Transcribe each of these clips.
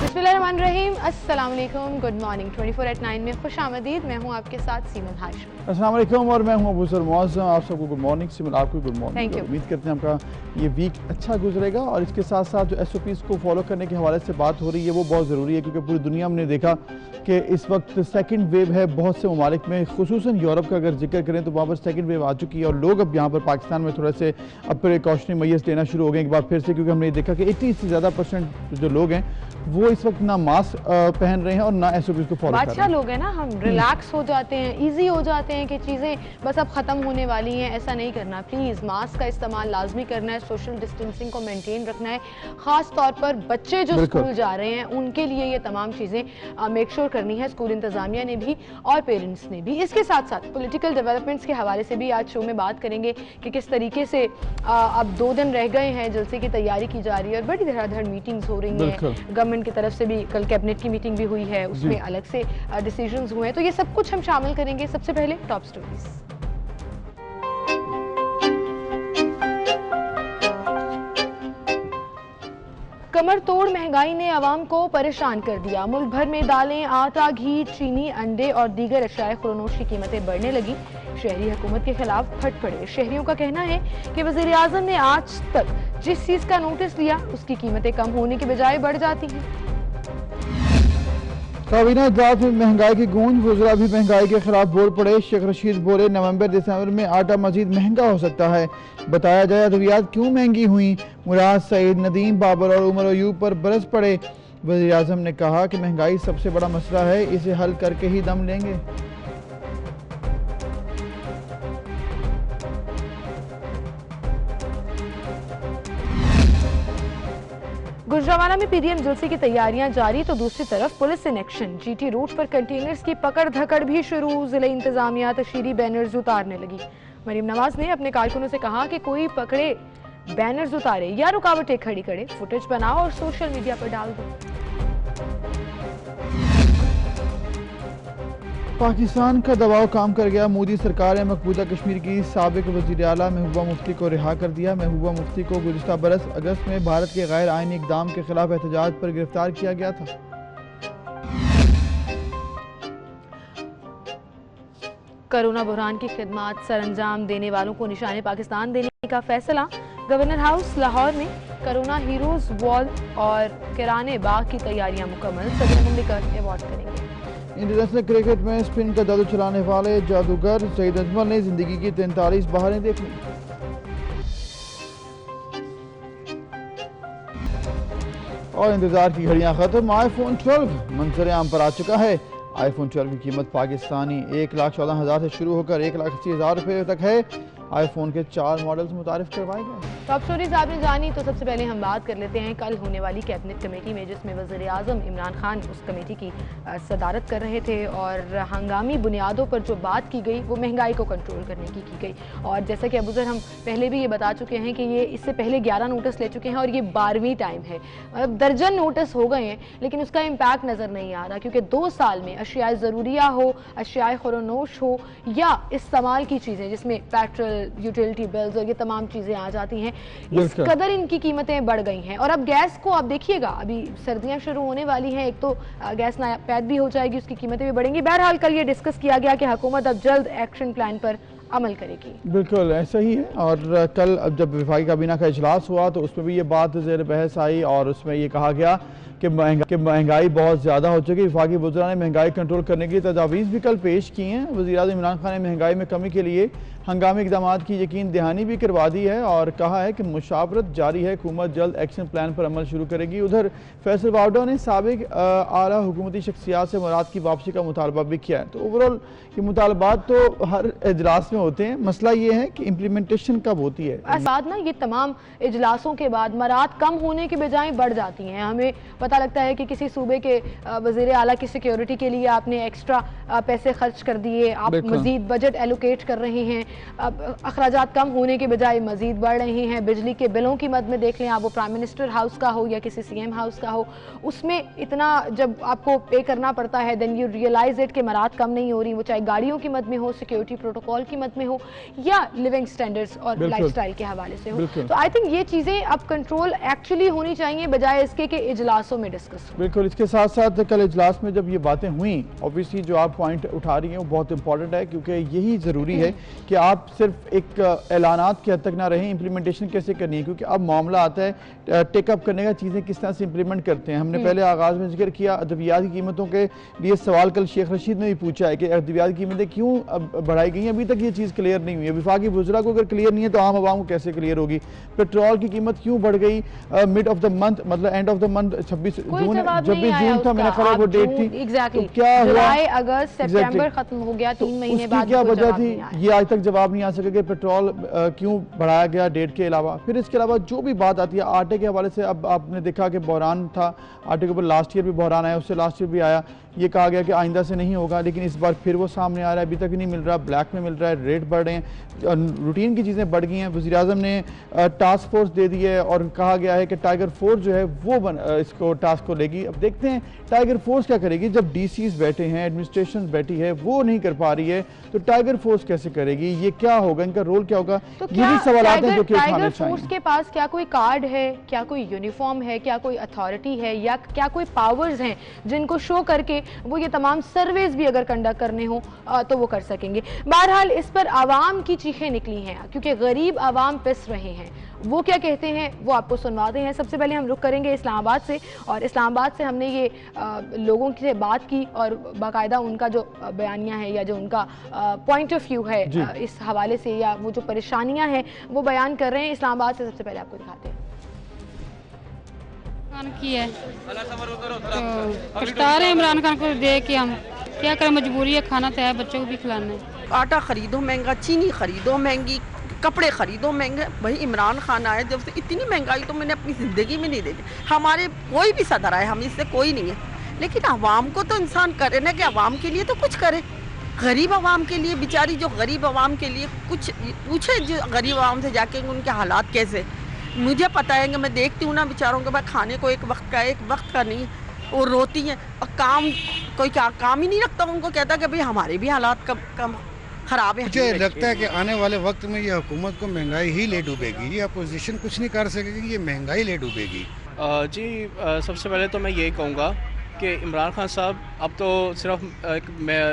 बिस्मिल्लाहिर्रहमानिर्रहीम, अस्सलाम वालेकुम, गुड मॉर्निंग। 24/9 में खुश आमदीद। मैं हूँ आपके साथ सीमन हाशिम। अस्सलाम वालेकुम और मैं हूँ अबू सर मुआज़्ज़म। आप सबको गुड मॉर्निंग। सिमल आपको गुड मॉर्निंग। उम्मीद करते हैं आपका ये वीक अच्छा गुजरेगा और इसके साथ साथ जो SOPs को फॉलो करने के हवाले से बात हो रही है वो बहुत ज़रूरी है, क्योंकि पूरी दुनिया में देखा कि इस वक्त सेकंड वेव है बहुत से ममालिक में, खुसूसन यूरोप का अगर जिक्र करें तो वहाँ पर सेकंड वेव आ चुकी है और लोग अब यहाँ पर पाकिस्तान में थोड़े से अब प्रिकॉशनरी मेजर्स लेना शुरू हो गए एक बार फिर से, क्योंकि हमने देखा कि 80 से ज़्यादा % जो लोग हैं वो इस वक्त ना मास्क पहन रहे हैं और ना SOPs को फॉलो कर रहे हैं। बादशाह लोग हैं ना, हम रिलैक्स हो जाते हैं, इजी हो जाते हैं कि चीज़ें बस अब ख़त्म होने वाली हैं। ऐसा नहीं करना, प्लीज़ मास्क का इस्तेमाल लाजमी करना है, सोशल डिस्टेंसिंग को मेंटेन रखना है। ख़ास तौर पर बच्चे जो स्कूल जा रहे हैं उनके लिए ये तमाम चीज़ें मेक श्योर करनी है, स्कूल इंतज़ामिया ने भी और पेरेंट्स ने भी। इसके साथ साथ पॉलिटिकल डेवलपमेंट्स के हवाले से भी आज शो में बात करेंगे कि किस तरीके से अब 2 दिन रह गए हैं, जलसे की तैयारी की जा रही है और बड़ी धड़ाधड़ मीटिंग्स हो रही हैं। गवर्नमेंट की तरफ से भी कल कैबिनेट की मीटिंग भी हुई है, उसमें अलग से डिसीजंस हुए हैं, तो ये सब कुछ हम शामिल करेंगे। सबसे पहले टॉप स्टोरीज। कमर तोड़ महंगाई ने आवाम को परेशान कर दिया। मुल्क भर में दालें, आटा, घी, चीनी, अंडे और दीगर अशियाए खुरनोश की कीमतें बढ़ने लगी। शहरी हुकूमत के खिलाफ फट पड़े। शहरियों का कहना है कि वज़ीर आज़म ने आज तक जिस चीज का नोटिस लिया उसकी कीमतें कम होने की बजाय बढ़ जाती हैं। काबीना इजलास में महंगाई की गूंज, वज़रा भी महंगाई के खिलाफ बोल पड़े। शेख रशीद बोले नवंबर दिसंबर में आटा मजीद महंगा हो सकता है। बताया जाए अद्वियात क्यों महंगी हुई। मुराद, सईद, नदीम, बाबर और उमर अयूब पर बरस पड़े। वज़ीर आज़म ने कहा कि महंगाई सबसे बड़ा मसला है, इसे हल करके ही दम लेंगे। गुजरावाला में PDM जलसे की तैयारियां जारी, तो दूसरी तरफ police in action. GT route पर कंटेनर्स की पकड़ धकड़ भी शुरू। जिले इंतजामिया तशहीरी बैनर्स उतारने लगी। मरीम नवाज ने अपने कारकुनों से कहा कि कोई पकड़े बैनर्स उतारे या रुकावटें खड़ी करे, फुटेज बनाओ और सोशल मीडिया पर डाल दो। पाकिस्तान का दबाव काम कर गया। मोदी सरकार ने मकबूजा कश्मीर की साबिक वज़ीर आला महबूबा मुफ्ती को रिहा कर दिया। महबूबा मुफ्ती को गुज़िश्ता बरस अगस्त में भारत के गैर आईनी इक़दाम के खिलाफ एहतजाज पर गिरफ्तार किया गया था। कोरोना बुरहान की खिदमत सरअंजाम देने वालों को निशाने पाकिस्तान देने का फैसला। गवर्नर हाउस लाहौर में कोरोना हीरोज वॉल और किराने बाग की तैयारियां मुकम्मल। सदर मुमलिकत अवार्ड करेंगे। इंटरनेशनल क्रिकेट में स्पिन का जादू चलाने वाले जादूगर सईद अजमल ने जिंदगी की 43 बहारें देख ली। और इंतजार की घड़ियां खत्म। iPhone 12 मंजर आम पर आ चुका है। iPhone 12 की कीमत पाकिस्तानी 1,14,000 से शुरू होकर 1,80,000 रुपये तक है। iPhone के 4 मॉडल्स मुतारिफ करवाए गए। टॉप स्टोरीज आपने जानी, तो सबसे पहले हम बात कर लेते हैं कल होने वाली कैबिनेट कमेटी में, जिसमें वज़ीर आज़म इमरान खान उस कमेटी की सदारत कर रहे थे और हंगामी बुनियादों पर जो बात की गई वो महंगाई को कंट्रोल करने की गई। और जैसा कि अबूज़र हम पहले भी ये बता चुके हैं कि ये इससे पहले 11 नोटिस ले चुके हैं और ये 12वीं टाइम है। अब दर्जन नोटिस हो गए हैं, लेकिन उसका इम्पैक्ट नज़र नहीं आ रहा, क्योंकि 2 साल में अशियाए ज़रूरिया हो, अशियाए खुरनोश हो या इस्तेमाल की चीज़ें जिसमें पेट्रोल, यूटिलिटी बिल्स और ये तमाम चीज़ें आ जाती हैं, इस कदर इनकी कीमतें बढ़ गई हैं। और अब गैस को आप देखिएगा, अभी सर्दियां शुरू होने वाली हैं, एक तो गैस नायाब भी हो जाएगी, उसकी कीमतें भी बढ़ेंगी। बहरहाल कल ये डिस्कस किया गया कि हुकूमत अब जल्द एक्शन प्लान पर अमल करेगी। बिल्कुल ऐसा ही है। और कल अब जब वफाकी काबीना का इजलास हुआ तो उसमें भी ये बात ज़ेर बहस आई और उसमें ये कहा गया कि महंगाई बहुत ज़्यादा हो चुकी है। वफाकी वज़रा ने महंगाई कंट्रोल करने की तजावीज़ भी कल पेश की हैं। वज़ीर आज़म इमरान खान ने महंगाई में कमी के लिए हंगामी इक़दामात की यकीन दहानी भी करवा दी है और कहा है कि मुशावरत जारी है, हुकूमत जल्द एक्शन प्लान पर अमल शुरू करेगी। उधर फैसल वावडा ने साबिक आला हुकूमती शख्सियात से मुराद की वापसी का मुतालबा भी किया है। तो ओवरऑल ये मुतालबात तो हर इजलास में होते हैं, मसला ये है कि इम्प्लीमेंटेशन कब होती है। बाद ना ये तमाम इजलासों के बाद मराद कम होने की बजाय बढ़ जाती हैं। हमें पता लगता है कि किसी सूबे के वज़ीर आला की सिक्योरिटी के लिए आपने एक्स्ट्रा पैसे खर्च कर दिए, आप मजीद बजट एलोकेट कर रहे हैं, अखराजात कम होने के बजाय मजीद बढ़ रहे हैं। बिजली के बिलों की मद में देख लें आप, वो प्राइम मिनिस्टर हाउस का हो या किसी CM हाउस का हो, उसमें इतना जब आपको पे करना पड़ता है देन यू रियलाइज इट कि मरात कम नहीं हो रही, वो चाहे गाड़ियों की मद में हो, सिक्योरिटी प्रोटोकॉल की मद में हो या लिविंग स्टैंडर्ड्स और लाइफस्टाइल के हवाले से हो। तो आई थिंक ये चीज़ें अब कंट्रोल एक्चुअली होनी चाहिए बजाय इसके कि इजलासों में डिस्कस हो। बिल्कुल, इसके साथ साथ कल इजलास में जब ये बातें हुई, ऑब्वियसली जो आप पॉइंट उठा रही हैं वो बहुत इंपॉर्टेंट है, क्योंकि यही ज़रूरी है कि आप सिर्फ एक ऐलानात के हद तक ना रहें, इंप्लीमेंटेशन कैसे करनी है, क्योंकि अब मामला आता है टेकअप करने का, चीज़ें किस तरह से इंप्लीमेंट करते हैं। हमने पहले आगाज़ में जिक्र किया अद्वियात की कीमतों के लिए सवाल कल शेख रशीद ने भी पूछा है कि अद्वियात की कीमतें क्यों अब बढ़ाई गई हैं, अभी तक ये चीज़ क्लियर नहीं हुई है। वफाकी वज़रा को अगर क्लियर नहीं है तो आम आवाम को कैसे क्लियर होगी। पेट्रोल की कीमत क्यों बढ़ गई मिड ऑफ द मंथ, मतलब एंड ऑफ द मंथ 26 जून था मेरा ख्याल वो डेट थी। एग्जैक्टली, तो क्या हुआ, जुलाई अगस्त सितंबर खत्म हो गया, 3 महीने बाद क्या वजह थी, ये आज तक जवाब नहीं आ सका कि पेट्रोल क्यों बढ़ाया गया डेट के अलावा। फिर इसके अलावा जो भी बात आती है आटे के हवाले से, अब आपने देखा कि बहरान था आटे के ऊपर, लास्ट ईयर भी बहरान आया, उससे लास्ट ईयर भी आया, ये कहा गया कि आइंदा से नहीं होगा, लेकिन इस बार फिर वो सामने आ रहा है, अभी तक नहीं मिल रहा, ब्लैक में मिल रहा है, रेट बढ़ रहे हैं, रूटीन की चीज़ें बढ़ गई हैं। वज़ीर आज़म ने टास्क फोर्स दे दी है और कहा गया है कि टाइगर फोर्स जो है वो इसको टास्क को लेगी। अब देखते हैं टाइगर फोर्स क्या करेगी, जब DCs बैठे हैं, एडमिनिस्ट्रेशन बैठी है, वो नहीं कर पा रही है, तो टाइगर फोर्स कैसे करेगी, ये क्या होगा, इनका रोल क्या होगा, तो ये भी सवाल हैं जो कि टाइगर फोर्स के पास क्या कोई कार्ड है, क्या कोई यूनिफॉर्म है, क्या कोई अथॉरिटी है या क्या कोई पावर्स हैं जिनको शो करके वो ये तमाम सर्वेज भी अगर कंडक्ट करने हो तो वो कर सकेंगे। बहरहाल इस पर आवाम की चीखें निकली हैं, क्योंकि गरीब आवाम पिस रहे हैं। वो क्या कहते हैं वो आपको सुनवाते हैं। सबसे पहले हम रुख करेंगे इस्लामाबाद से, और इस्लामाबाद से हमने ये लोगों से बात की और बाकायदा उनका जो बयानिया है या जो उनका पॉइंट ऑफ व्यू है इस हवाले से, या वो जो परेशानियां हैं वो बयान कर रहे हैं। इस्लामाबाद से सबसे पहले आपको दिखाते हैं। की है तो पछता रहे इमरान खान को देख के, हम क्या करें, मजबूरी है, खाना तो है, बच्चों को भी खिलाना है। आटा खरीदो महंगा, चीनी खरीदो महंगी, कपड़े खरीदो महंगे। भाई इमरान खान आए जब से इतनी महंगाई तो मैंने अपनी ज़िंदगी में नहीं देखी। हमारे कोई भी सदर आए, हम इससे कोई नहीं है, लेकिन आवाम को तो इंसान करे ना कि आवाम के लिए तो कुछ करे। गरीब आवाम के लिए, बेचारी जो गरीब आवाम के लिए कुछ पूछे, जो गरीब आवाम से जाके उनके हालात कैसे। मुझे पता है कि मैं देखती हूँ ना बेचारों के पास खाने को एक वक्त का नहीं, वो रोती हैं और काम कोई क्या काम ही नहीं रखता, उनको कहता कि भाई हमारे भी हालात कम ख़राब है। मुझे लगता है कि आने वाले वक्त में ये हुकूमत को महंगाई ही ले डूबेगी, ये अपोजिशन कुछ नहीं कर सकेगी, ये महंगाई ले डूबेगी। जी सबसे पहले तो मैं यही कहूँगा कि इमरान खान साहब अब तो सिर्फ एक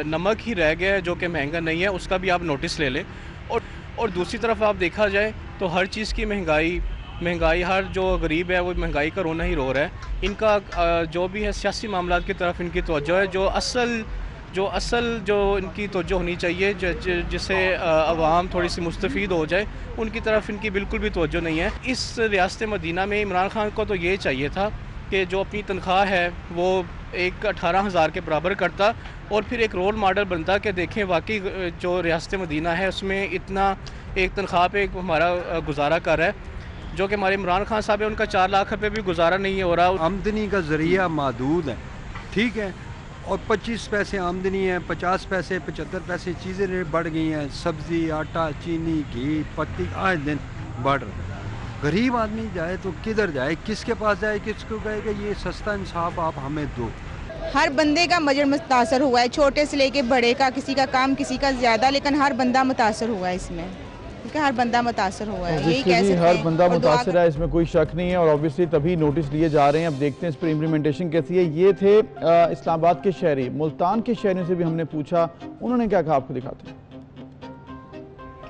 नमक ही रह गया है जो कि महंगा नहीं है, उसका भी आप नोटिस ले लें। और दूसरी तरफ आप देखा जाए तो हर चीज़ की महंगाई हर जो गरीब है वो महंगाई का रोना ही रो रहा है। इनका जो भी है सियासी मामलात की तरफ इनकी तवज्जो है, जो असल जो इनकी तवज्जो होनी चाहिए, जिससे अवाम थोड़ी सी मुस्तफ़ीद हो जाए, उनकी तरफ इनकी बिल्कुल भी तवज्जो नहीं है। इस रियासत मदीना में इमरान खान को तो ये चाहिए था कि जो अपनी तनख्वाह है वो 18,000 के बराबर करता और फिर एक रोल मॉडल बनता कि देखें वाकई जो रियासत मदीना है उसमें इतना एक तनख्वाह पे हमारा गुजारा कर रहा है, जो कि हमारे इमरान खान साहब है उनका 4 लाख रुपये भी गुजारा नहीं हो रहा। आमदनी का ज़रिया महदूद है, ठीक है, और 25 पैसे आमदनी है, 50 पैसे 75 पैसे चीज़ें बढ़ गई हैं, सब्ज़ी, आटा, चीनी, घी, पत्ती आए दिन बढ़ रहा है। गरीब आदमी जाए तो किधर जाए, किसके पास जाए, किसको कहेगा ये सस्ता इंसाफ आप हमें दो। हर बंदे का बजट मुतासर हुआ है, छोटे से लेके बड़े का, किसी का काम किसी का ज़्यादा, लेकिन हर बंदा मुतासर हुआ है इसमें, ठीक है, हर बंदा मुतासर हुआ है, यही कह सकते हैं। हर बंदा मुतासर है, इसमें कोई शक नहीं है, और ऑब्वियसली तभी नोटिस लिए जा रहे हैं। अब देखते हैं इस पर इम्प्लीमेंटेशन कैसी है। ये थे इस्लामाबाद के शहरी। मुल्तान के शहरियों से भी हमने पूछा, उन्होंने क्या कहा, आपको दिखाते हैं।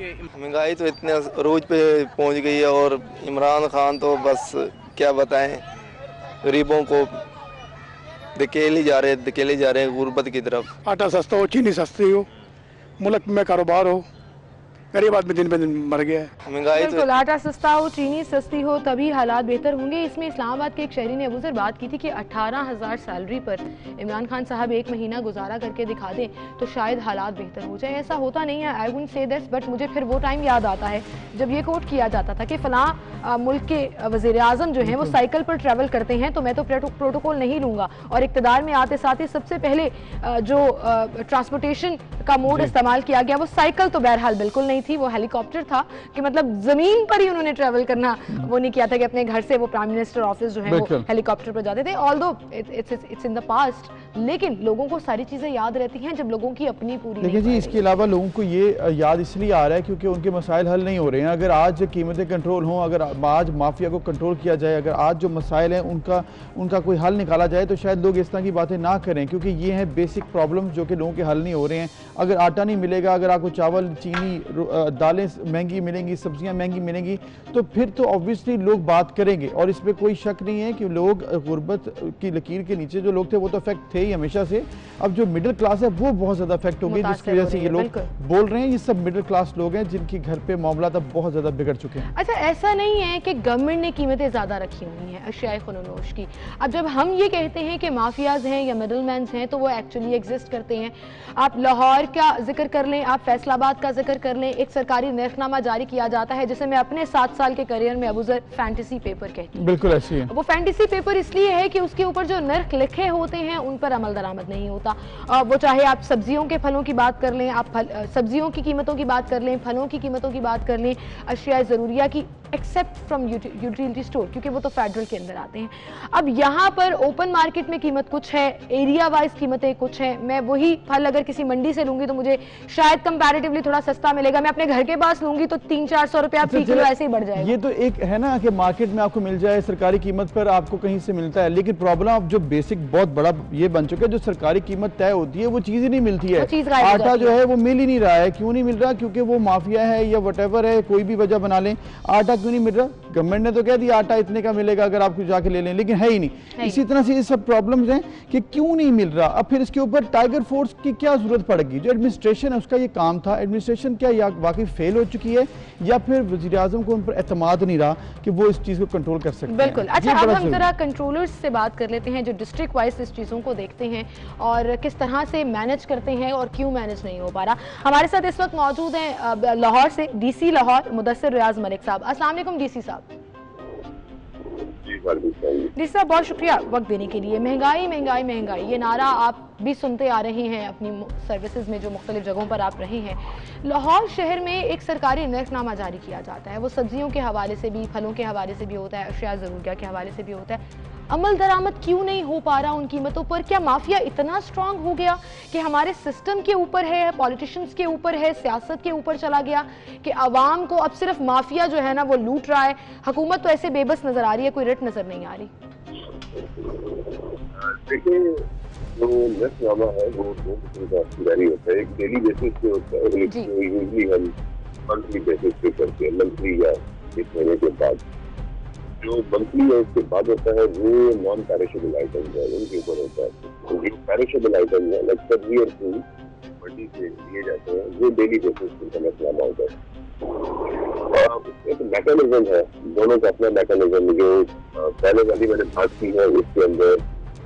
महंगाई तो इतने रोज पे पहुंच गई है और इमरान खान तो बस क्या बताएं, गरीबों को धकेले जा रहे हैं गुर्बत की तरफ। आटा सस्ता हो, चीनी सस्ती हो, मुल्क में कारोबार हो, गरीब आदमी दिन पे दिन मर गया है। महंगाई तो आटा सस्ता हो, चीनी सस्ती हो, तभी हालात बेहतर होंगे। इसमें इस्लामाबाद के एक शहरी ने अबूजर बात की थी कि 18,000 सैलरी पर इमरान खान साहब 1 महीना गुजारा करके दिखा दें तो शायद हालात बेहतर हो जाए। ऐसा होता नहीं है, I wouldn't say this, but मुझे फिर वो टाइम याद आता है जब ये कोट किया जाता था कि फलां मुल्क के वज़ीर आज़म जो हैं वो साइकिल पर ट्रैवल करते हैं तो मैं तो प्रोटोकॉल नहीं लूँगा। और इक़्तिदार में आते साथ ही सबसे पहले जो ट्रांसपोर्टेशन का मोड इस्तेमाल किया गया वो साइकिल तो बहरहाल बिल्कुल नहीं गई थी वो हेलीकॉप्टर था कि मतलब जमीन पर ही उन्होंने ट्रैवल करना वो नहीं किया था कि अपने घर से वो प्राइम मिनिस्टर ऑफिस जो है वो हेलीकॉप्टर पर जाते थे। Although it's in the past, लेकिन लोगों को सारी चीजें याद रहती हैं जब लोगों की अपनी पूरी। देखिए जी, इसके अलावा लोगों को ये याद इसलिए आ रहा है क्योंकि उनके मसाइल हल नहीं हो रहे हैं। अगर आज कीमतें कंट्रोल हों, अगर आज माफिया को कंट्रोल किया जाए, अगर आज जो मसाइल हैं उनका कोई हल निकाला जाए तो शायद लोग इस तरह की बातें ना करें, क्योंकि ये हैं बेसिक प्रॉब्लम जो कि लोगों के हल नहीं हो रहे हैं। अगर आटा नहीं मिलेगा, अगर आपको चावल, चीनी, दालें महंगी मिलेंगी, सब्जियां महंगी मिलेंगी, तो फिर तो ऑब्वियसली लोग बात करेंगे। और इसमें कोई शक नहीं है कि लोग गुर्बत की लकीर के नीचे जो लोग थे वो तो अफेक्ट थे ही हमेशा से। अब जो मिडिल क्लास है वो बहुत ज़्यादा अफेक्ट होगी, जिसकी वजह से ये लोग बोल रहे हैं। ये सब मिडिल क्लास लोग हैं जिनके घर पे मामला अब बहुत ज़्यादा बिगड़ चुके हैं। अच्छा, ऐसा नहीं है कि गवर्नमेंट ने कीमतें ज़्यादा रखी हुई हैं अशियाए खुनोनोश की। अब जब हम ये कहते हैं कि माफियाज हैं या मिडल मैन हैं तो वो एक्चुअली एग्जिस्ट करते हैं। आप लाहौर का जिक्र कर लें, आप फैसलाबाद का जिक्र कर लें, एक सरकारी नर्खनामा जारी किया जाता है जिसे मैं अपने 7 साल के करियर में अबूजर फैंटेसी पेपर कहती हूँ। बिल्कुल ऐसी है। वो फैंटेसी पेपर इसलिए है कि उसके ऊपर जो नर्ख लिखे होते हैं उन पर अमल दरामद नहीं होता। वो चाहे आप सब्जियों के फलों की बात कर लें, आप सब्जियों की कीमतों की बात कर लें, फलों की कीमतों की बात कर लें, अशिया ज़रूरिया की, एक्सेप्ट फ्रॉम यूटिलिटी स्टोर, क्योंकि वो तो फेडरल के अंदर आते हैं। अब यहाँ पर ओपन मार्केट में कीमत कुछ है, एरिया वाइज कीमतें कुछ है। मैं वही फल अगर किसी मंडी से लूंगी तो मुझे शायद कंपैरेटिवली थोड़ा सस्ता मिलेगा, मैं अपने घर के पास लूंगी तो 300-400 रुपया फी किलो ऐसे ही बढ़ जाएगा। ये तो एक है ना कि मार्केट में आपको मिल जाए, सरकारी कीमत पर आपको कहीं से मिलता है, लेकिन प्रॉब्लम अब जो बेसिक बहुत बड़ा ये बन चुका है, जो सरकारी कीमत तय होती है वो चीज ही नहीं मिलती है। आटा जो है वो मिल ही नहीं रहा है। क्यों नहीं मिल रहा? क्योंकि वो माफिया है या वटेवर है, कोई भी वजह बना लें, आटा क्यों नहीं मिल रहा? गवर्नमेंट ने तो कह दिया आटा इतने का मिलेगा अगर आप जाके ले लें, लेकिन है ही नहीं। इसी तरह से ये सब प्रॉब्लम्स हैं कि क्यों नहीं मिल रहा। अब फिर इसके ऊपर टाइगर फोर्स की क्या जरूरत पड़ेगी? जो एडमिनिस्ट्रेशन है उसका ये काम था, एडमिनिस्ट्रेशन क्या या वाकई फेल हो चुकी है या फिर वज़ीर आज़म को उन पर एतमाद नहीं रहा कि वो इस चीज़ को कंट्रोल कर सकते हैं। बिल्कुल। अच्छा, अब हम जरा कंट्रोलर्स से बात कर लेते हैं जो डिस्ट्रिक्ट वाइज इस चीज़ों को देखते हैं और किस तरह से मैनेज करते हैं और क्यों मैनेज नहीं हो पा रहा। हमारे साथ इस वक्त मौजूद हैं लाहौर से डीसी लाहौर मुदस्सिर रियाज मलिक साहब। अस्सलाम वालेकुम डीसी साहब। जी साहब, बहुत शुक्रिया वक्त देने के लिए। महंगाई महंगाई महंगाई ये नारा आप भी सुनते आ रहे हैं अपनी सर्विसेज में जो मुख्तलिफ जगहों पर आप रहे हैं। लाहौर शहर में एक सरकारी नर्खनामा जारी किया जाता है, वो सब्जियों के हवाले से भी, फलों के हवाले से भी होता है, अशिया ज़रूरिया के हवाले से भी होता है। अमल दरामद क्यों नहीं हो पा रहा उन कीमतों पर? क्या माफिया इतना स्ट्रांग हो गया कि हमारे सिस्टम के ऊपर है, पॉलिटिशियंस के ऊपर है, सियासत के ऊपर चला गया कि आवाम को अब सिर्फ माफिया जो है ना वो लूट रहा है? हुकूमत तो ऐसे बेबस नजर आ रही है, कोई रट नजर नहीं आ रही। देखिए, जो नर्खनामा है वो 2 किस्म का जारी होता है। एक डेली बेसिस पे होता है, यूजली हम मंथली बेसिस पे करते हैं, मंथली या 1 महीने के बाद। जो मंथली है उसके बाद होता है वो नॉन पैरिशेबल आइटम्स है, उनके ऊपर होता है। जो पैरिशेबल आइटम्स है लाइक सब्जी और फूल मंडी से लिए जाते हैं, वो डेली बेसिस पे नर्खनामा होता है। एक मैकेनिज्म है, दोनों का अपना मैकेनिज्म। जो पहले वाली मैंने बात की है उसके अंदर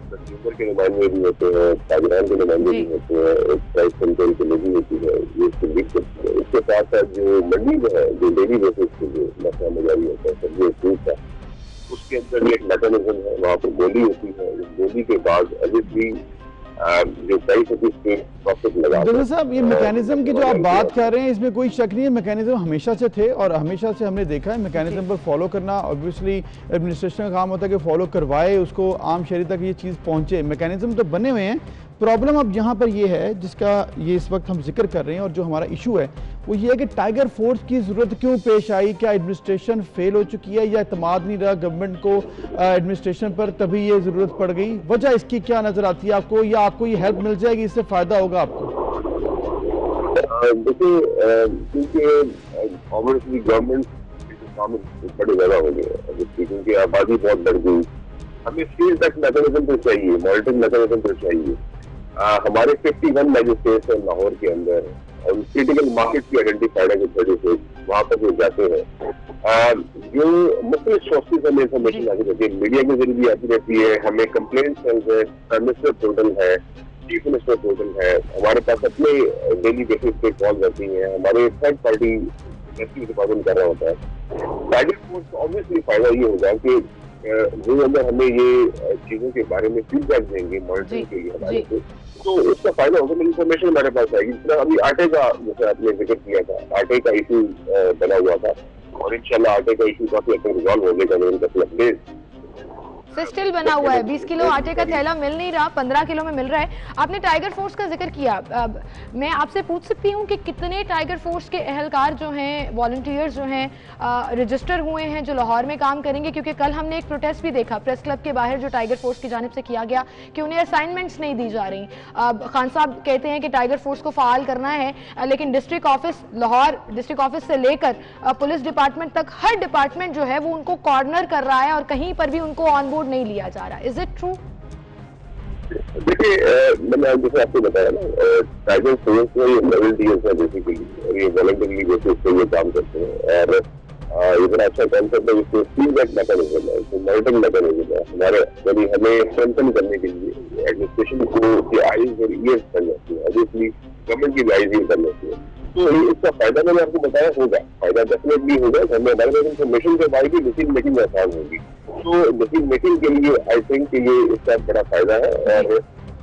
कंज्यूमर के नुमाइंदे भी होते हैं, ताजरान के नुमाइंदे भी होते हैं, एक प्राइस कंट्रोल के लिए भी होती है, ये करती है। इसके साथ साथ जो मंडी में है, जो डेली बेसिस पे जो नर्खनामा जारी होता है सब्जी और फूल का, उसके अंदर भी एक मैकेनिज्म है, वहाँ पर बोली होती है। उस बोली के बाद अभी भी जो प्राइस होती है प्रॉफिट लगा। डॉक्टर साहब, ये मैकेनिज्म की जो आप बात कर रहे हैं इसमें कोई शक नहीं है, मैकेनिज्म हमेशा से थे और हमेशा से हमने देखा है। मैकेनिज्म पर फॉलो करना ऑब्वियसली एडमिनिस्ट्रेशन का काम होता है कि फॉलो करवाए, उसको आम शहरी तक ये चीज़ पहुँचे। मैकेनिज्म तो बने हुए हैं। प्रॉब्लम अब यहाँ पर ये है जिसका ये इस वक्त हम जिक्र कर रहे हैं और जो हमारा इशू है वो ये है कि टाइगर फोर्स की ज़रूरत क्यों पेश आई? क्या एडमिनिस्ट्रेशन फेल हो चुकी है या एतमाद नहीं रहा गवर्नमेंट को एडमिनिस्ट्रेशन पर, तभी ये ज़रूरत पड़ गई? वजह इसकी क्या नज़र आती है आपको, या आपको ये हेल्प मिल जाएगी, इससे फ़ायदा होगा आपको? देखिए, क्योंकि ऑब्वियसली गवर्नमेंट के काम बड़े ज़्यादा हो गए, क्योंकि आबादी बहुत बढ़ गई। हमें फील्ड तक मैकेनिज्म तो चाहिए, मॉनिटरिंग मैकेनिज्म तो चाहिए। हमारे 51 मैजिस्ट्रेट्स हैं लाहौर के अंदर और क्रिटिकल मार्केट की आइडेंटिफाइड है 36, वहाँ पर जो जाते हैं जो मुख्तलिफ सोर्सेज हमें इंफॉर्मेशन आती रहती है, मीडिया के जरिए भी आती रहती है। हमें कंप्लेंट सेल्स है, प्राइम मिनिस्टर पोर्टल है, चीफ मिनिस्टर पोर्टल है, हमारे पास अपने डेली बेसिस पे कॉल करती हैं, हमारे थर्ड पार्टी डिपार्टमेंट कर रहा होता है। टाइगर फोर्स ऑब्वियसली फायदा ये होगा कि वो अगर हमें ये चीजों के बारे में फीडबैक देंगे मॉनिटरिंग के लिए हमारे से, तो उसका फायदा होगा। मेरी इन्फॉर्मेशन हमारे पास आएगी। जिस तरह अभी आटे का, जैसे आपने जिक्र किया था, आटे का इशू बना हुआ था और इंशाल्लाह आटे का इशू काफी हद तक रिजॉल्व हो गया। स्टिल बना हुआ है, 20 किलो आटे का थैला मिल नहीं रहा, 15 किलो में मिल रहा है। आपने टाइगर फोर्स का जिक्र किया, मैं आपसे पूछ सकती हूँ कि कितने टाइगर फोर्स के अहलकार जो हैं, वॉलंटियर्स जो हैं, रजिस्टर हुए हैं जो लाहौर में काम करेंगे? क्योंकि कल हमने एक प्रोटेस्ट भी देखा प्रेस क्लब के बाहर जो टाइगर फोर्स की जानिब से किया गया कि उन्हें असाइनमेंट्स नहीं दी जा रही। खान साहब कहते हैं कि टाइगर फोर्स को फाल करना है, लेकिन district office Lahore, district office से लेकर पुलिस डिपार्टमेंट तक हर डिपार्टमेंट जो है वो उनको कॉर्नर कर रहा है और कहीं पर भी उनको ऑन बोर्ड नहीं लिया जा रहा। Is it true? देखिए, मैंने जैसे आपको बताया ना, टाइगर फोर्स में ये वॉलंटियर्स है बेसिकली, और ये वॉलंटियरली बेसिस पे ये काम करते हैं। और ये बड़ा अच्छा कॉन्सेप्ट है, इसको फीडबैक मैकेनिज्म है, इसको मॉनिटरिंग मैकेनिज्म है हमारे, यानी हमें स्ट्रेंथन करने के लिए एडमिनिस्ट्रेशन को आईज और ईयर्स करना चाहिए, ऑब्वियसली गवर्नमेंट की भी आईज ईयर करना चाहिए। तो इसका फायदा मैंने आपको बताया होगा, फायदा डेफिनेटली होगा। हमें हमारे पास इन्फॉर्मेशन जब आएगी डिसीजन मेकिंग आसान होगी। तो डिसीजन मेकिंग के लिए आई थिंक ये इसका बड़ा फायदा है, और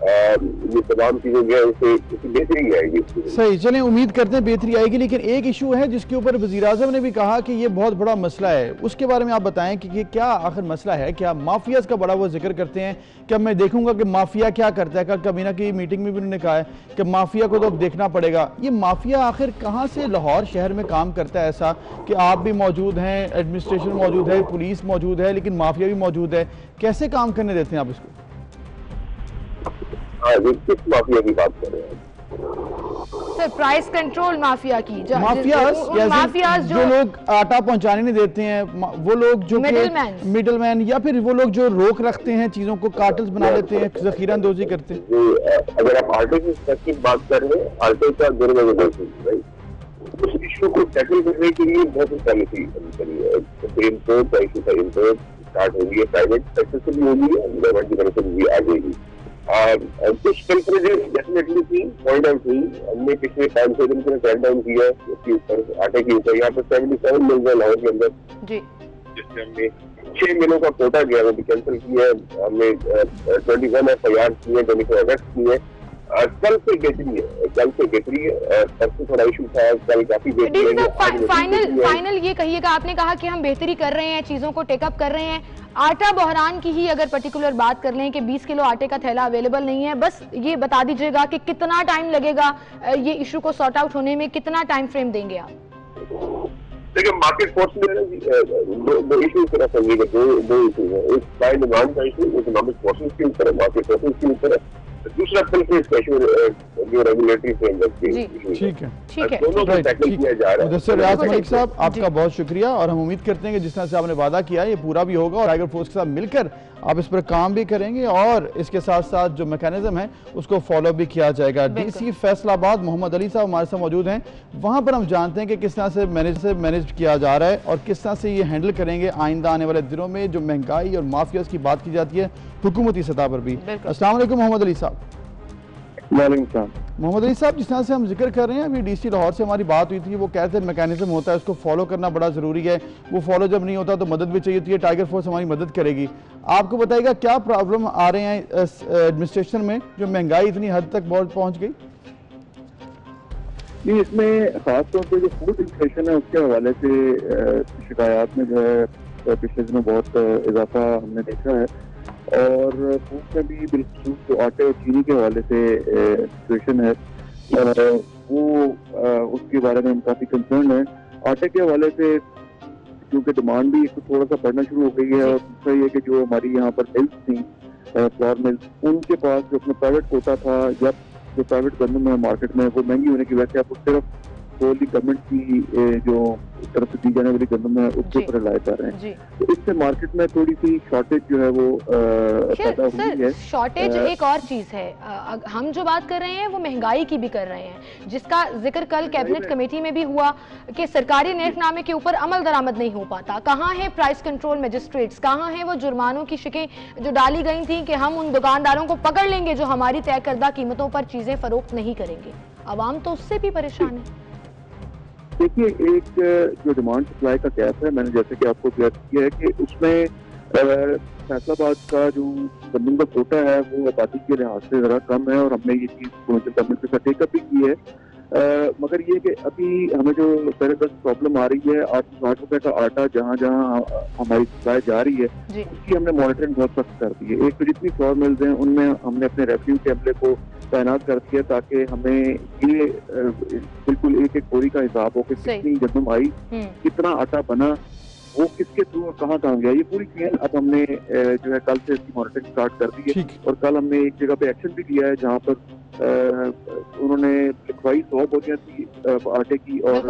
ये तमाम चीजें जो है उससे बेहतरी आएगी। सही, चलें उम्मीद करते हैं बेहतरी आएगी। लेकिन एक इशू है जिसके ऊपर वज़ीर-ए-आज़म ने भी कहा कि ये बहुत बड़ा मसला है, उसके बारे में आप बताएं कि ये क्या आखिर मसला है? क्या माफियाज का बड़ा वो जिक्र करते हैं कि मैं देखूंगा कि माफिया क्या करता है। कल कबीना की मीटिंग में भी उन्होंने कहा है कि माफिया को तो अब देखना पड़ेगा। ये माफिया आखिर कहाँ से लाहौर शहर में काम करता है ऐसा कि आप भी मौजूद हैं, एडमिनिस्ट्रेशन मौजूद है, पुलिस मौजूद है, लेकिन माफिया भी मौजूद है? कैसे काम करने देते हैं आप इसको? किस माफिया की बात कर रहे हैं सर? प्राइस कंट्रोल माफिया की, माफियाज जो लोग आटा पहुंचाने नहीं देते हैं, वो लोग जो मिडलमैन, या फिर वो लोग जो रोक रखते हैं चीजों को, कार्टल्स बना लेते हैं, जखीरा अंदोजी करते हैं। अगर आप आटे की स्पेसिफिक बात कर रहे हैं, आटे का उस इशू को टैकल करने के लिए बहुत पॉलिसी इम्पोर्ट का इशू था, इम्पोर्ट स्टार्ट हो गई है, प्राइवेट सेक्टर से भी होगी है, गवर्नमेंट की तरफ से भी आ जाएगी। कुछ कंपनीज डेफिनेटली थी, पॉइंट आउट हुई। हमने पिछले 5-6 दिन में क्रैक डाउन किया इसके ऊपर, आटे के ऊपर। यहाँ पर 77 मिल है लाहौर के अंदर, जिससे हमने 6 मिलों का कोटा गया वो भी कैंसिल किया है। हमने 21 FIR किए, 24 अरेस्ट किए। कल से बेहतरी है, कल से बेहतरी है। परसों थोड़ा इशू था, कल काफी बेहतरी है। फाइनल ये कहिएगा, आपने कहा कि हम बेहतरी कर रहे हैं, चीजों को टेकअप कर रहे हैं। आटा बहरान की ही अगर पर्टिकुलर बात कर लें कि 20 किलो आटे का थैला अवेलेबल नहीं है, बस ये बता दीजिएगा कि कितना टाइम लगेगा ये इशू को सॉर्ट आउट होने में, कितना टाइम फ्रेम देंगे आप? देखिए, मार्केट फोर्स में दो इशू तरह समझिएगा, दो इशू है। एक सप्लाई डिमांड का इशू इकोनॉमिक फोर्सेस के ऊपर है, मार्केट फोर्सेस के ऊपर है। दूसरा जो रेगुलेटरी फ्रेमवर्क ठीक है, दोनों को टैकल किया जा रहा है। मुदस्सिर रियाज मलिक साहब, आपका बहुत शुक्रिया, और हम उम्मीद करते हैं कि जिस तरह से आपने वादा किया ये पूरा भी होगा और टाइगर फोर्स के साथ मिलकर आप इस पर काम भी करेंगे और इसके साथ साथ जो मैकेनिज्म है उसको फॉलो भी किया जाएगा। DC फैसलाबाद मोहम्मद अली साहब हमारे साथ मौजूद हैं, वहाँ पर हम जानते हैं कि किस तरह से मैनेज किया जा रहा है और किस तरह से ये हैंडल करेंगे आइंदा आने वाले दिनों में जो महंगाई और माफियाज की बात की जाती है हुकूमती सतह पर भी। अस्सलाम वालेकुम मोहम्मद अली साहब। मोहम्मद अली साहब, जिस तरह से हम जिक्र कर रहे हैं, अभी DC लाहौर से हमारी बात हुई थी, वो कहते हैं मैकेनिज्म होता है उसको फॉलो करना बड़ा ज़रूरी है, वो फॉलो जब नहीं होता तो मदद भी चाहिए होती है, टाइगर फोर्स हमारी मदद करेगी। आपको बताइएगा क्या प्रॉब्लम आ रहे हैं एडमिनिस्ट्रेशन में जो महंगाई इतनी हद तक पहुँच गई? नहीं, इसमें खासतौर पर जो फूड इन्फ्लेशन है उसके हवाले से शिकायत में जो है पिछले दिनों बहुत इजाफा हमने देखा है, और फूड में भी बिल्कुल जो आटे और चीनी के हवाले से सिचुएशन है वो उसके बारे में हम काफ़ी कंसर्न है। आटे के हवाले से क्योंकि डिमांड भी थोड़ा सा बढ़ना शुरू हो गई है, और दूसरा ये कि जो हमारी यहाँ पर मिल्स थी, फ्लोर मिल्स, उनके पास जो अपना प्राइवेट कोटा था या जो प्राइवेट गंदम है मार्केट में वो महंगी होने की वजह से आप सिर्फ गवर्नमेंट की जो तरफ से दी जाने वाली गंदम है उसके ऊपर लाए जा रहे हैं, तो इससे मार्केट में थोड़ी सी शॉर्टेज जो है वो पैदा हुई है। शॉर्टेज एक और चीज है, हम जो बात कर रहे हैं वो महंगाई की भी कर रहे हैं, जिसका जिक्र कल कैबिनेट कमेटी में भी हुआ कि सरकारी नेफनामे के ऊपर अमल दरामद नहीं हो पाता। कहाँ है प्राइस कंट्रोल मजिस्ट्रेट्स, कहाँ है वो जुर्मानों की शिकें जो डाली गई थी कि हम उन दुकानदारों को पकड़ लेंगे जो हमारी तय करदा कीमतों पर चीजें फरोख्त नहीं करेंगे। अवाम तो उससे भी परेशान है। देखिए, एक जो डिमांड सप्लाई का गैप है, मैंने जैसे कि आपको क्लियर किया है कि उसमें फैसलाबाद का जो जमीन का कोटा है वो आबादी के लिहाज से जरा कम है और हमने ये चीज गवर्नमेंट के साथ टेकअप भी की है। मगर ये कि अभी हमें जो पहले बस प्रॉब्लम आ रही है 860 रुपए का आटा जहाँ जहाँ हमारी सप्लाई जा रही है उसकी हमने मॉनिटरिंग बहुत सख्त कर दी है। एक तो जितनी फ्लोर मिल्स हैं उनमें हमने अपने रेवेन्यू के अमले को तैनात कर दिया ताकि हमें ये बिल्कुल एक एक बोरी का हिसाब हो कि कितनी गंदम आई, कितना आटा बना, वो किसके थ्रू और कहाँ कहाँ गया, ये पूरी चीज अब हमने जो है कल से इसकी मॉनिटरिंग स्टार्ट कर दी है। और कल हमने एक जगह पे एक्शन भी लिया है जहाँ पर उन्होंने लिखवाई 100 बोरियां थी आटे की और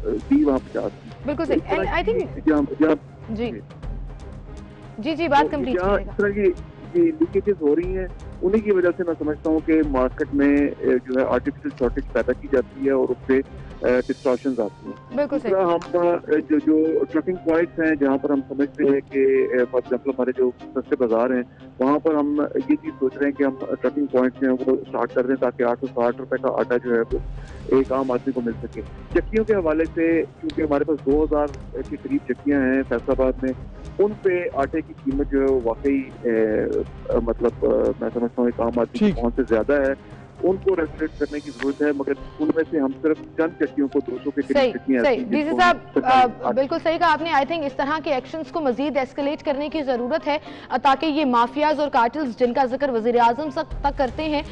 दी वहाँ 50 की। बिल्कुल सही। एंड आई थिंक जी बात कंप्लीट कीजिएगा। इस तरह की लीकेजेस हो रही हैं, उन्हीं की वजह से मैं समझता हूँ कि मार्केट में जो है आर्टिफिशियल शॉर्टेज पैदा की जाती है और उससे डिस्टॉर्शंस आती हैं। बिल्कुल सही। हम जो ट्रकिंग पॉइंट्स हैं जहाँ पर हम समझते हैं कि फॉर एग्जाम्पल हमारे जो सस्ते बाजार हैं वहाँ पर हम ये चीज़ सोच रहे हैं कि हम ट्रकिंग पॉइंट्स हैं वो स्टार्ट कर दें ताकि 860 रुपए का आटा जो है वो एक आम आदमी को मिल सके। चक्कियों के हवाले से क्योंकि हमारे पास 2000 के करीब चक्कियाँ हैं फैसलाबाद में, उन पे आटे की कीमत जो है वो वाकई मतलब मैं समझता हूँ एक आम आदमी की पहुंच से ज्यादा है, उनको रेगुलेट करने की जरूरत है। मगर उनमें से हम सिर्फ चंद चक्कियों को 200 के करीब चक्कियां सही डीसी साहब बिल्कुल सही कहा आपने। आई थिंक इस तरह के एक्शंस को मजीद एस्केलेट करने की जरूरत है ताकि ये माफियाज और कार्टल्स जिनका जिक्र वजीर आजम तक करते हैं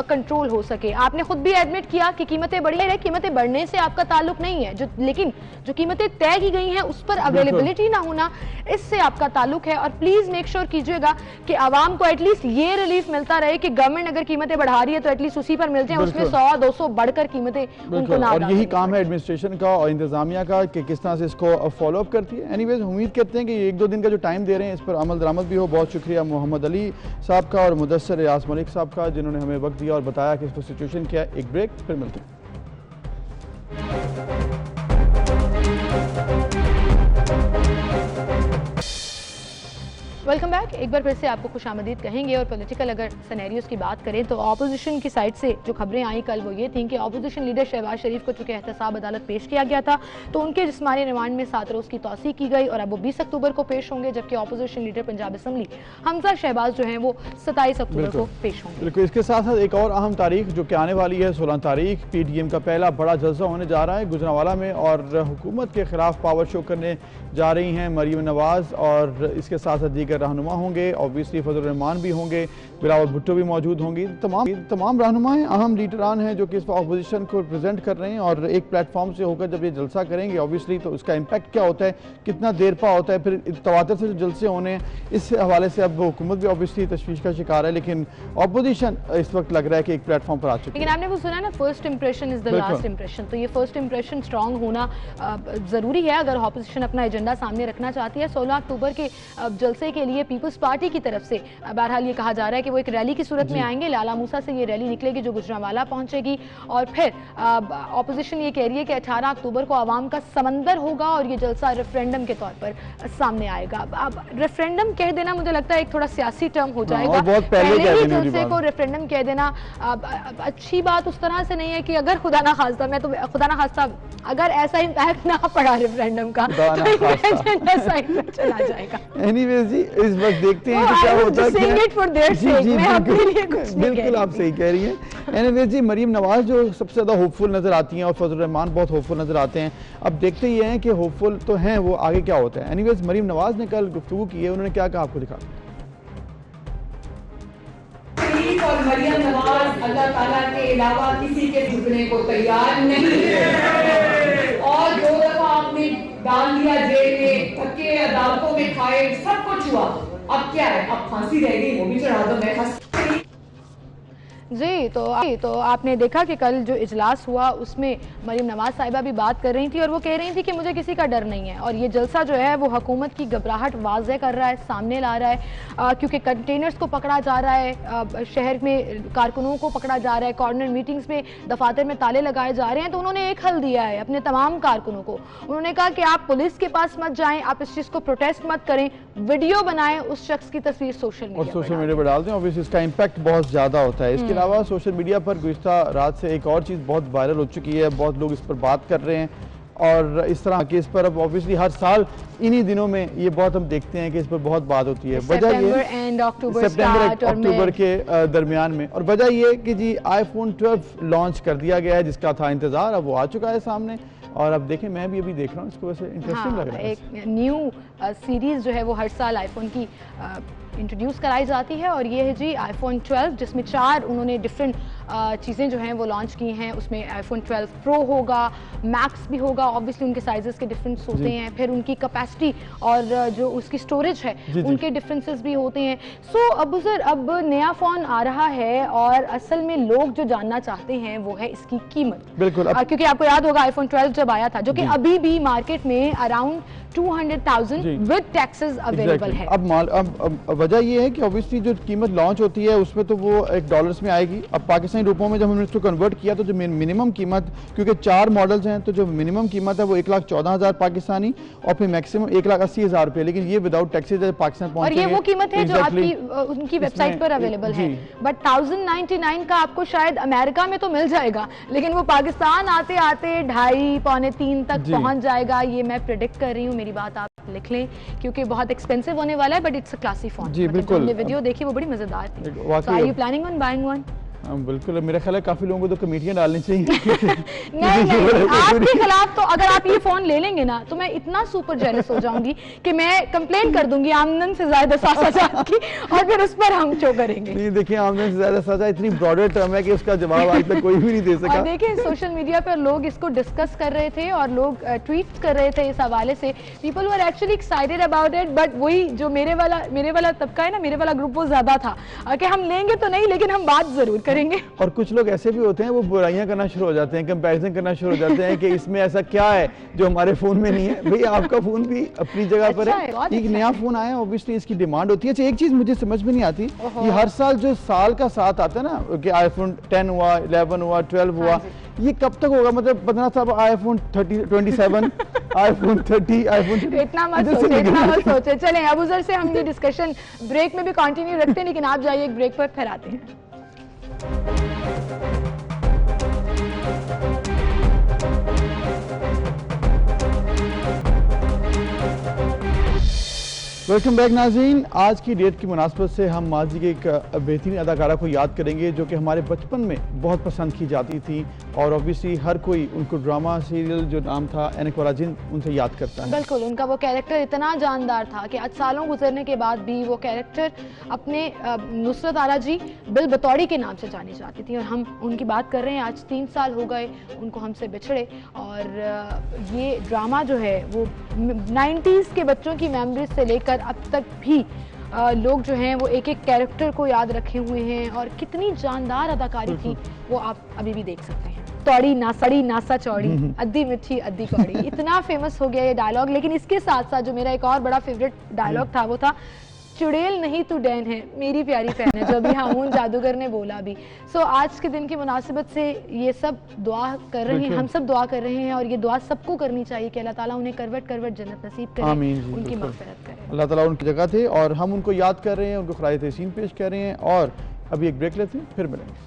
कंट्रोल हो सके। आपने खुद भी एडमिट किया कि कीमतें बढ़ी है, कीमतें बढ़ने से आपका ताल्लुक नहीं है, लेकिन जो कीमतें तय की गई हैं उस पर अवेलेबिलिटी ना होना इससे आपका ताल्लुक है। और प्लीज मेक श्योर कीजिएगा कि आवाम को एटलीस्ट ये रिलीफ मिलता रहे कि गवर्नमेंट अगर कीमतें बढ़ा रही है तो एटलीस्ट उसी पर मिलते हैं, उसमें 100-200 बढ़कर कीमतें उनको ना। और यही काम है एडमिनिस्ट्रेशन का और इंतजामिया का कि किस तरह से इसको फॉलो अप करती है। एनीवेज उम्मीद करते हैं कि 1-2 दिन का जो टाइम दे रहे हैं इस पर अमल दरामद भी हो। बहुत शुक्रिया मोहम्मद अली साहब का और मुदस्सर रियाज मलिक साहब का जिन्होंने हमें वक्त दिया और बताया कि इसको सिचुएशन क्या है। एक ब्रेक फिर मिलते हैं। Welcome back. एक बार फिर से आपको खुशामदीद कहेंगे। और पॉलिटिकल अगर सिनेरियोस की बात करें तो ऑपोजिशन की साइड से जो खबरें आई कल वो ये थी कि ऑपोजिशन लीडर शहबाज शरीफ को चूंकि एहतसाब अदालत पेश किया गया था तो उनके जिस्मानी रिमांड में 7 रोज़ की तौसीक की गई और अब वो 20 अक्टूबर को पेश होंगे, जबकि opposition leader Punjab assembly Hamza Shahbaz जो हैं वो 27 अक्टूबर को पेश होंगे। बिल्कुल। इसके साथ साथ एक और अहम तारीख जो कि आने वाली है 16 तारीख, PDM का पहला बड़ा जलसा होने जा रहा है गुजरांवाला में और हुकूमत के खिलाफ पावर शो करने जा रही हैं मरीम नवाज और इसके साथ साथ दीगर रहनुमा होंगे। ऑब्वियसली फजल रहमान भी होंगे, बिलावल भुट्टो भी मौजूद होंगी। तमाम रहनुमाएं अहम लीडरान हैं जो कि इस अपोजिशन को रिप्रेजेंट कर रहे हैं और एक प्लेटफॉर्म से होकर जब ये जलसा करेंगे ऑब्वियसली तो उसका इम्पैक्ट क्या होता है, कितना देर पा होता है, फिर तवातर से जो जलसे होने हैं इस हवाले से अब हुकूमत भी ऑब्वियसली तशवीश का शिकार है, लेकिन अपोजिशन इस वक्त लग रहा है कि एक प्लेटफॉर्म पर आ चुकी है। लेकिन आपने वो सुना ना, first impression is the last impression, तो ये फर्स्ट इंप्रेशन स्ट्रॉन्ग होना जरूरी है अगर ऑपोजिशन अपना एजेंडा सामने रखना चाहती है। 16 अक्टूबर के जलसे के लिए पीपल्स पार्टी की तरफ से बहरहाल ये कहा जा रहा है कि वो एक रैली की सूरत में आएंगे। लाला मूसा से ये रैली निकलेगी जो गुजरांवाला पहुंचेगी और फिर ऑपोजिशन ये कह रही है कि 18 अक्टूबर को आवाम का समंदर होगा और ये जलसा रेफरेंडम के तौर पर सामने आएगा। अब रेफरेंडम कह देना मुझे लगता है एक थोड़ा सियासी टर्म हो जाएगा। पहले ही जलसे को रेफरेंडम कह देना अच्छी बात उस तरह से नहीं है कि अगर खुदा ना खास्ता, मैं तो खुदा ना खास्ता अगर ऐसा इम्पैक्ट ना पड़ा रेफरेंडम का तो चला जाएगा। एनीवेज जी इस वक्त देखते हैं कि क्या होता है। बिल्कुल आप सही कह रही हैं। एनीवेज जी मरीम नवाज जो सबसे ज्यादा होपफुल नजर आती हैं और फजल रहमान बहुत होपफुल नजर आते हैं। अब देखते ही हैं कि होपफुल तो हैं, वो आगे क्या होता है। एनीवेज मरीम नवाज ने कल गुफ्तगू की है, उन्होंने क्या कहा आपको दिखा। और मरियम नवाज अल्लाह ताला के अलावा किसी के झुकने को तैयार नहीं है और 2 दफा आपने डाल दिया जेल में, धक्के अदालतों में खाए, सब कुछ हुआ। अब क्या है, अब फांसी रह गई, वो भी चढ़ा दो। मैं जी तो आपने देखा कि कल जो इजलास हुआ उसमें मरीम नवाज साहिबा भी बात कर रही थी और वो कह रही थी कि मुझे किसी का डर नहीं है और ये जलसा जो है वो हुकूमत की घबराहट वाज़ेह कर रहा है, सामने ला रहा है क्योंकि कंटेनर्स को पकड़ा जा रहा है, शहर में कारकुनों को पकड़ा जा रहा है, कॉर्नर मीटिंग्स में दफातर में ताले लगाए जा रहे हैं। तो उन्होंने एक हल दिया है अपने तमाम कारकुनों को, उन्होंने कहा कि आप पुलिस के पास मत जाएं, आप इस चीज़ को प्रोटेस्ट मत करें, वीडियो बनाएं, उस शख्स की तस्वीर सोशल मीडिया पर डाल दें। ऑब्वियसली इसका इम्पैक्ट बहुत ज़्यादा होता है। इसके अलावा सोशल मीडिया पर गुज़िश्ता रात से एक और चीज़ बहुत वायरल हो चुकी है, बहुत लोग इस पर बात कर रहे हैं और इस तरह के इस पर अब ऑब्वियसली हर साल इन्हीं दिनों में ये बहुत हम देखते हैं कि इस पर बहुत बात होती है। वजह ये सितंबर अक्टूबर के दरमियान में, और वजह ये कि जी iPhone 12 लॉन्च कर दिया गया है जिसका था इंतज़ार, अब वो आ चुका है सामने। और अब देखें, मैं भी अभी देख रहा हूँ इसको, वैसे इंटरेस्टिंग लग रहा है। एक न्यू सीरीज़ जो है वो हर साल आईफोन की इंट्रोड्यूस कराई जाती है और ये है जी iPhone 12, जिसमें 4 उन्होंने डिफरेंट चीज़ें जो हैं वो लॉन्च की हैं। उसमें iPhone 12 Pro होगा, मैक्स भी होगा, ऑब्वियसली उनके साइजेस के डिफरेंस होते हैं, फिर उनकी कैपेसिटी और जो उसकी स्टोरेज है उनके डिफरेंसेस भी होते हैं। सो अब सर, अब नया फ़ोन आ रहा है और असल में लोग जो जानना चाहते हैं वो है इसकी कीमत। बिल्कुल, क्योंकि आपको याद होगा iPhone 12 जब आया था, जो कि अभी भी मार्केट में अराउंड 200,000 विद टैक्सेस अवेलेबल है। अब वजह ये है कि ऑब्वियसली जो कीमत लॉन्च होती है उसमें तो वो एक डॉलर्स में आएगी। अब पाकिस्तानी रुपयों में जब हमने इसको कन्वर्ट किया तो जो मिनिमम कीमत, क्योंकि 4 मॉडल्स हैं, तो जो मिनिमम कीमत है वो 1,14,000 पाकिस्तानी और फिर मैक्सिमम 1,80,000 रुपये, लेकिन ये विदाउट टैक्सेज पाकिस्तान पहुंचेंगे। और ये वो कीमत है जो आपकी उनकी वेबसाइट पर अवेलेबल है, बट 1099 का आपको शायद अमेरिका में तो मिल जाएगा, लेकिन वो पाकिस्तान आते आते 2.5 पौने 3 तक पहुंच जाएगा। ये मैं प्रेडिक्ट कर रही हूँ, मेरी बात आप लिख लें, क्योंकि बहुत एक्सपेंसिव होने वाला है, but it's a classy phone. जी बिल्कुल, हमने वीडियो देखी वो बड़ी मजेदार थी। So are you planning on buying one? बिल्कुल, मेरा ख्याल है काफी लोगों को तो कमेटियां डालनी चाहिए। नहीं, आपके खिलाफ तो अगर आप ये फोन ले लेंगे ना तो मैं इतना सुपर जेलस हो जाऊंगी कि मैं कंप्लेंट कर दूंगी आमदन से ज्यादा सजा की, और फिर उस पर हम शो करेंगे। नहीं, देखिए, आमदन से ज्यादा सजा इतनी ब्रॉडर टर्म है कि उसका जवाब आज तक कोई भी नहीं दे सका। और देखिए, सोशल मीडिया पर लोग इसको डिस्कस कर रहे थे और लोग ट्वीट कर रहे थे इस हवाले से। People were actually excited about it, but वही जो मेरे वाला तबका है ना, मेरे वाला ग्रुप वो ज्यादा था कि हम लेंगे तो नहीं, लेकिन हम बात जरूर करेंगे। और कुछ लोग ऐसे भी होते हैं, वो बुराइयां करना शुरू हो जाते हैं, कंपैरिजन करना शुरू हो जाते हैं कि इसमें ऐसा क्या है जो हमारे फोन में नहीं है। भाई, आपका फोन भी अपनी जगह पर है, एक नया फोन आया, ऑब्वियसली इसकी डिमांड होती है। अच्छा, एक चीज मुझे समझ में नहीं आती कि हर साल जो साल का साथ आता है ना, कि iPhone 10 हुआ, 11 हुआ, 12 हुआ, ये कब तक होगा? मतलब 15 साल iPhone 27 iPhone 30 iPhone 30। इतना मत सोचे। चलें, अब उधर से हम ये डिस्कशन ब्रेक में भी कंटिन्यू रखते हैं, लेकिन आप जाइए एक ब्रेक पर, फिर आते हैं। वेलकम बैक नाज़रीन। आज की डेट की मुनासबत से हम माजी के एक बेहतरीन अदाकारा को याद करेंगे जो कि हमारे बचपन में बहुत पसंद की जाती थी, और ऑब्वियसली हर कोई उनको ड्रामा सीरियल जो नाम था ऐनक वाला जिन, उनसे याद करता है। बिल्कुल, उनका वो कैरेक्टर इतना जानदार था कि आज सालों गुजरने के बाद भी वो कैरेक्टर अपने नुसरत आरा जी बिल बतौड़ी के नाम से जानी जाती थी, और हम उनकी बात कर रहे हैं। आज 3 साल हो गए उनको हमसे बिछड़े, और ये ड्रामा जो है वो 90s के बच्चों की मेमोरीज से लेकर अब तक भी लोग जो हैं वो एक एक कैरेक्टर को याद रखे हुए हैं, और कितनी जानदार अदाकारी थी वो आप अभी भी देख सकते हैं। तौड़ी ना सड़ी नासा चौड़ी, अद्दी मिठी अद्दी कौड़ी, इतना फेमस हो गया ये डायलॉग। लेकिन इसके साथ साथ जो मेरा एक और बड़ा फेवरेट डायलॉग था वो था, चुड़ैल नहीं तू डैन है, मेरी प्यारी बहन है, जो अभी हामून जादूगर ने बोला भी। सो आज के दिन की मुनासिबत से ये सब दुआ कर रहे हैं, हम सब दुआ कर रहे हैं, और ये दुआ सबको करनी चाहिए कि अल्लाह ताला उन्हें करवट करवट जन्नत नसीब करे, उनकी मग़फ़िरत करे। अल्लाह ताला उनकी जगह थे, और हम उनको याद कर रहे हैं, उनको ख़ुराए तहसीन पेश कर रहे हैं। और अभी एक ब्रेक लेते हैं, फिर मिलेंगे।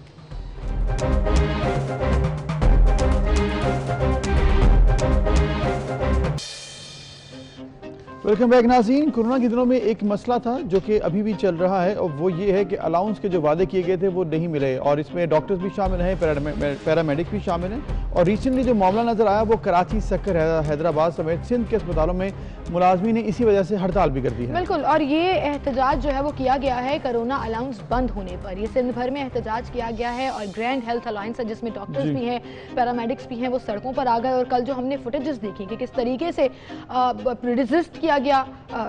वेलकम बैक नाज़रीन। कोरोना के दिनों में एक मसला था जो कि अभी भी चल रहा है, और वो ये है कि अलाउंस के जो वादे किए गए थे वो नहीं मिले, और इसमें डॉक्टर्स भी शामिल हैं, पैरामेडिक्स भी शामिल हैं। और रिसेंटली जो मामला नज़र आया वो कराची, सक्कर, हैदराबाद समेत सिंध के अस्पतालों में मुलाजमीन ने इसी वजह से हड़ताल भी कर दी है। बिल्कुल, और ये एहतजाज जो है वो किया गया है कोरोना अलाउंस बंद होने पर। ये सिंध भर में एहतजाज किया गया है, और ग्रैंड हेल्थ अलायंस है जिसमें डॉक्टर्स भी हैं, पैरामेडिक्स भी हैं, वो सड़कों पर आ गए। और कल जो हमने फुटेजेस देखी कि किस तरीके से रेजिस्ट किया गया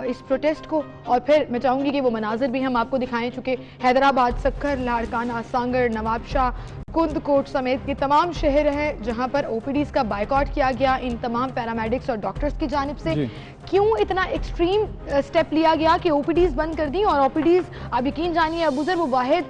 इस प्रोटेस्ट को, और फिर मैं चाहूँगी कि वो मनाजिर भी हम आपको दिखाएं, चूँकि हैदराबाद, सक्कर, लाड़काना, सांगड़, नवाबशाह, कुंदकोट समेत ये तमाम शहर हैं जहां पर ओपीडीज का बायकॉट किया गया इन तमाम पैरामेडिक्स और डॉक्टर्स की जानिब से। क्यों इतना एक्सट्रीम स्टेप लिया गया कि ओपीडीज बंद कर दी? और ओपीडीज आप यकीन जानिए अबूजर, वो वाहिद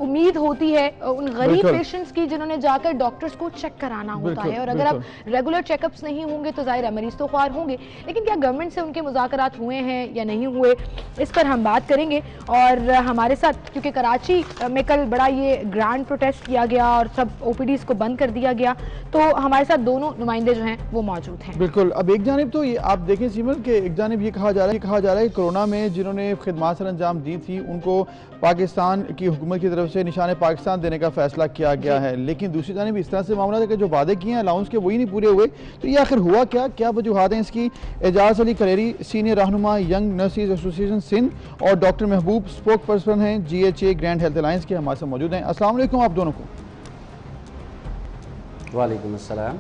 उम्मीद होती है उन गरीब पेशेंट्स की जिन्होंने जाकर डॉक्टर्स को चेक कराना होता है, और अगर अब रेगुलर चेकअप्स नहीं होंगे तो जाहिर है मरीज तो ख्वार होंगे। लेकिन क्या गवर्नमेंट से उनके मुज़ाकरात हुए हैं या नहीं हुए, इस पर हम बात करेंगे। और हमारे साथ, क्योंकि कराची में कल बड़ा ये ग्रैंड प्रोटेस्ट किया गया और सब ओपीडीज को बंद कर दिया गया। तो हमारे साथ दोनों नुमाइंदे जो हैं वो मौजूद हैं। बिल्कुल। अब एक जानिब तो ये आप देखें सिमरन के एक जानिब ये कहा जा रहा है कोरोना में जिन्होंने खिदमत सर अंजाम दी थी उनको पाकिस्तान की हुकूमत की तरफ से निशान पाकिस्तान देने का फैसला किया गया है, लेकिन दूसरी जानिब इस तरह से मामला है कि जो वादे किए हैं अलाउंस के वही नहीं पूरे हुए। तो ये आखिर हुआ क्या वजूहात हैं इसकी? एजाज अली कलेरी सीनियर रहनुमा यंग नर्सिस एसोसिएशन सिंध और डॉक्टर महबूब स्पोक पर्सन हैं GHA ग्रैंड हेल्थ अलायंस के, हमारे साथ मौजूद हैं। अस्सलाम वालेकुम आप दोनों को। वालेकुम अस्सलाम।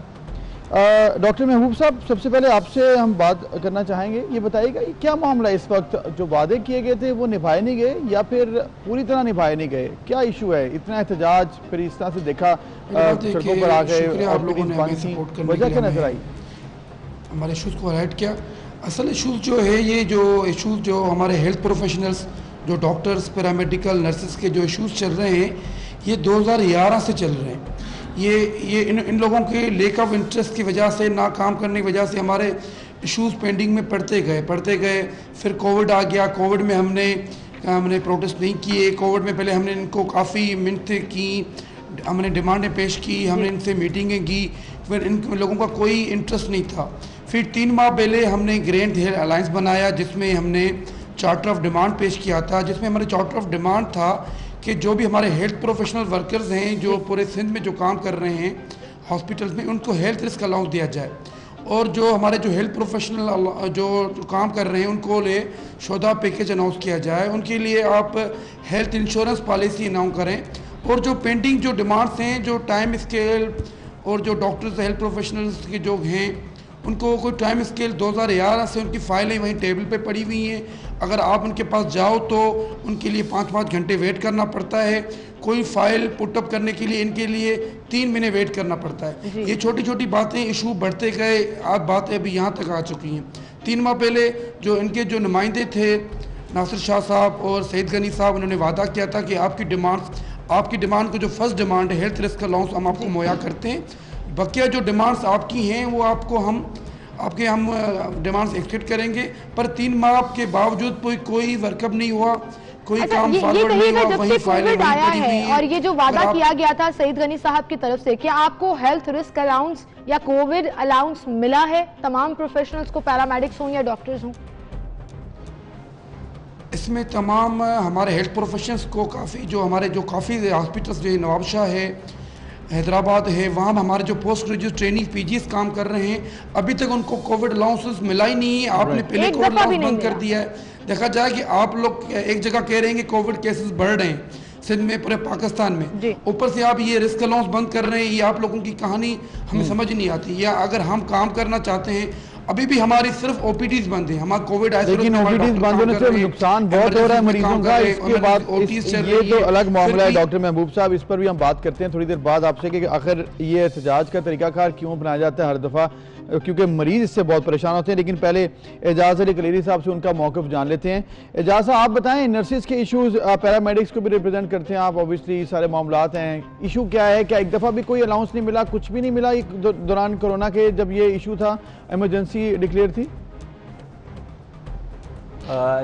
डॉक्टर महबूब साहब, सबसे पहले आपसे हम बात करना चाहेंगे, ये बताइएगा ये क्या मामला इस वक्त, जो वादे किए गए थे वो निभाए नहीं गए या फिर पूरी तरह निभाए नहीं गए? क्या इशू है? इतना एहतजाज, फिर इस तरह से देखा सड़कों पर आ गए, वजह क्या नजर आई? हमारे इशूज़ को हाईलाइट किया। असल इशूज़ जो है ये जो इशूज़ जो हमारे हेल्थ प्रोफेशनल्स, जो डॉक्टर्स, पैरामेडिकल, नर्सेस के जो इशूज़ चल रहे हैं ये 2011 से चल रहे हैं। ये इन लोगों के लेक ऑफ इंटरेस्ट की वजह से, ना काम करने की वजह से हमारे इश्यूज़ पेंडिंग में पड़ते गए। फिर कोविड आ गया। कोविड में हमने प्रोटेस्ट नहीं किए। कोविड में पहले हमने इनको काफ़ी मिन्नतें की, हमने डिमांडें पेश की, हमने इनसे मीटिंगें की, फिर इन लोगों का कोई इंटरेस्ट नहीं था। फिर 3 माह पहले हमने ग्रैंड हेल्थ अलायंस बनाया जिसमें हमने चार्टर ऑफ डिमांड पेश किया था, जिसमें हमारे चार्टर ऑफ डिमांड था कि जो भी हमारे हेल्थ प्रोफेशनल वर्कर्स हैं जो पूरे सिंध में जो काम कर रहे हैं हॉस्पिटल्स में, उनको हेल्थ रिस्क अलाउंस दिया जाए। और जो हमारे जो हेल्थ प्रोफेशनल जो काम कर रहे हैं उनको लिए शोधा पैकेज अनाउंस किया जाए, उनके लिए आप हेल्थ इंश्योरेंस पॉलिसी अनाउंस करें। और जो पेंडिंग जो डिमांड्स हैं, जो टाइम स्केल और जो डॉक्टर्स हेल्थ प्रोफेशनल्स के जो हैं उनको कोई टाइम स्केल 2011 से उनकी फ़ाइलें वहीं टेबल पे पड़ी हुई हैं। अगर आप उनके पास जाओ तो उनके लिए 5-5 घंटे वेट करना पड़ता है। कोई फ़ाइल पुटअप करने के लिए इनके लिए 3 महीने वेट करना पड़ता है। ये छोटी छोटी बातें, इशू बढ़ते गए, आज बातें अभी यहाँ तक आ चुकी हैं। 3 माह पहले जो इनके जो नुमाइंदे थे नासिर शाह साहब और सईद गनी साहब, उन्होंने वादा किया था कि आपकी डिमांड को जो फर्स्ट डिमांड है हेल्थ रिस्क अलाउंस हम आपको मुहैया करते हैं। बकिया जो डिमांड्स आपकी हैं वो आपको हम डिमांड्स एक्सेप्ट करेंगे। पर 3 माह के बावजूद कोई वर्कअप नहीं हुआ, कोई काम फॉरवर्ड नहीं हुआ, वही फाइलें आया है। और ये जो वादा किया गया था सईद गनी साहब की तरफ से, क्या आपको हेल्थ रिस्क अलाउंस या कोविड अलाउंस मिला है तमाम प्रोफेशनल्स को, पैरामेडिक्स हों या डॉक्टर्स हों? इसमें तमाम हमारे हेल्थ प्रोफेशनल्स को काफ़ी हॉस्पिटल्स जो नवाबशाह है, हैदराबाद है, वहाँ हमारे जो पोस्ट ग्रेजुएट ट्रेनिंग PGs काम कर रहे हैं, अभी तक उनको कोविड अलाउंसेस मिला ही नहीं है। आपने पहले कोविड अलाउंस बंद कर दिया है। देखा जाए कि आप लोग एक जगह कह रहे हैं कि कोविड केसेस बढ़ रहे हैं सिंध में, पूरे पाकिस्तान में, ऊपर से आप ये रिस्क अलाउंस बंद कर रहे हैं। ये आप लोगों की कहानी हमें समझ नहीं आती। या अगर हम काम करना चाहते हैं, अभी भी हमारी सिर्फ OPDs बंद है, हमारा कोविड, लेकिन OPDs बंद होने से नुकसान बहुत हो रहा है मरीजों का। इसके बाद ये तो अलग मामला है डॉक्टर महबूब साहब, इस पर भी हम बात करते हैं थोड़ी देर बाद आपसे कि आखिर ये एहतजाज का तरीकाकार क्यों बनाया जाता है हर दफ़ा, क्योंकि मरीज इससे बहुत परेशान होते हैं। लेकिन पहले एजाज अली कलेरी साहब से उनका मौक़िफ़ जान लेते हैं। एजाज साहब आप बताएं, नर्सिस के इशूज़, पैरामेडिक्स को भी रिप्रेजेंट करते हैं आप, ऑब्वियसली सारे मामलात हैं, इशू क्या है? क्या एक दफ़ा भी कोई अलाउंस नहीं मिला, कुछ भी नहीं मिला दौरान कोरोना के जब ये इशू था, इमरजेंसी डिक्लेयर थी?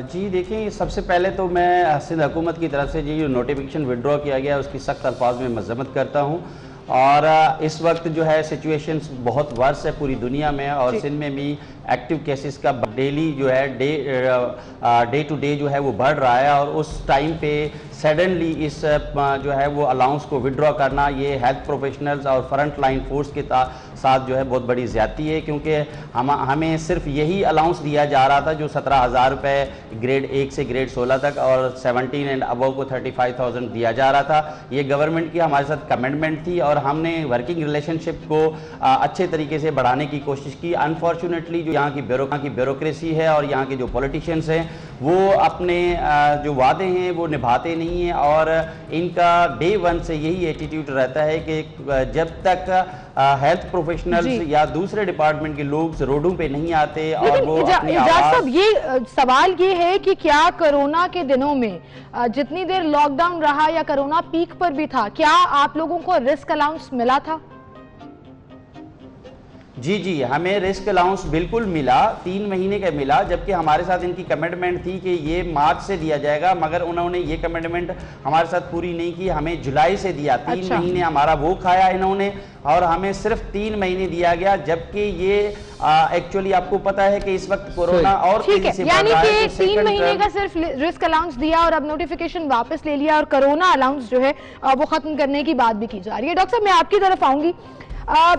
जी देखें, सबसे पहले तो मैं सिंध हुकूमत की तरफ से जो नोटिफिकेशन विड्रॉ किया गया उसकी सख्त अल्फाज में मज़म्मत करता हूँ। और इस वक्त जो है सिचुएशंस बहुत वर्स है पूरी दुनिया में, और सिंध में भी एक्टिव केसेस का डेली जो है डे टू डे जो है वो बढ़ रहा है। और उस टाइम पे सडनली इस जो है वो अलाउंस को विड्रॉ करना, ये हेल्थ प्रोफेशनल्स और फ्रंट लाइन फोर्स के साथ जो है बहुत बड़ी ज़्यादती है, क्योंकि हमें सिर्फ यही अलाउंस दिया जा रहा था जो 17,000 रुपये ग्रेड 1 से ग्रेड 16 तक और 17 एंड अबव को 35,000 दिया जा रहा था। ये गवर्नमेंट की हमारे साथ कमिटमेंट थी और हमने वर्किंग रिलेशनशिप को अच्छे तरीके से बढ़ाने की कोशिश की। अनफॉर्चुनेटली जो यहाँ की ब्यूरोक्रेसी है और यहाँ के जो पॉलिटिशियंस हैं वो अपने जो वादे हैं वो निभाते नहीं हैं, और इनका डे 1 से यही एटीट्यूड रहता है कि जब तक हेल्थ प्रोफेशनल्स या दूसरे डिपार्टमेंट के लोग रोडों पे नहीं आते और वो अपनी आवाज। ये सवाल ये है कि क्या कोरोना के दिनों में जितनी देर लॉकडाउन रहा या कोरोना पीक पर भी था, क्या आप लोगों को रिस्क अलाउंस मिला था? जी, हमें रिस्क अलाउंस बिल्कुल मिला, 3 महीने का मिला, जबकि हमारे साथ इनकी कमिटमेंट थी कि ये मार्च से दिया जाएगा, मगर उन्होंने ये कमिटमेंट हमारे साथ पूरी नहीं की। हमें जुलाई से दिया, 3 महीने हमारा वो खाया इन्होंने, और हमें सिर्फ 3 महीने दिया गया, जबकि ये एक्चुअली आपको पता है कि इस वक्त कोरोना और तेजी से यानी कि 3 महीने का सिर्फ रिस्क अलाउंस दिया और अब नोटिफिकेशन वापस ले लिया और कोरोना अलाउंस जो है वो खत्म करने की बात भी की जा रही है। डॉक्टर साहब, मैं आपकी तरफ आऊंगी।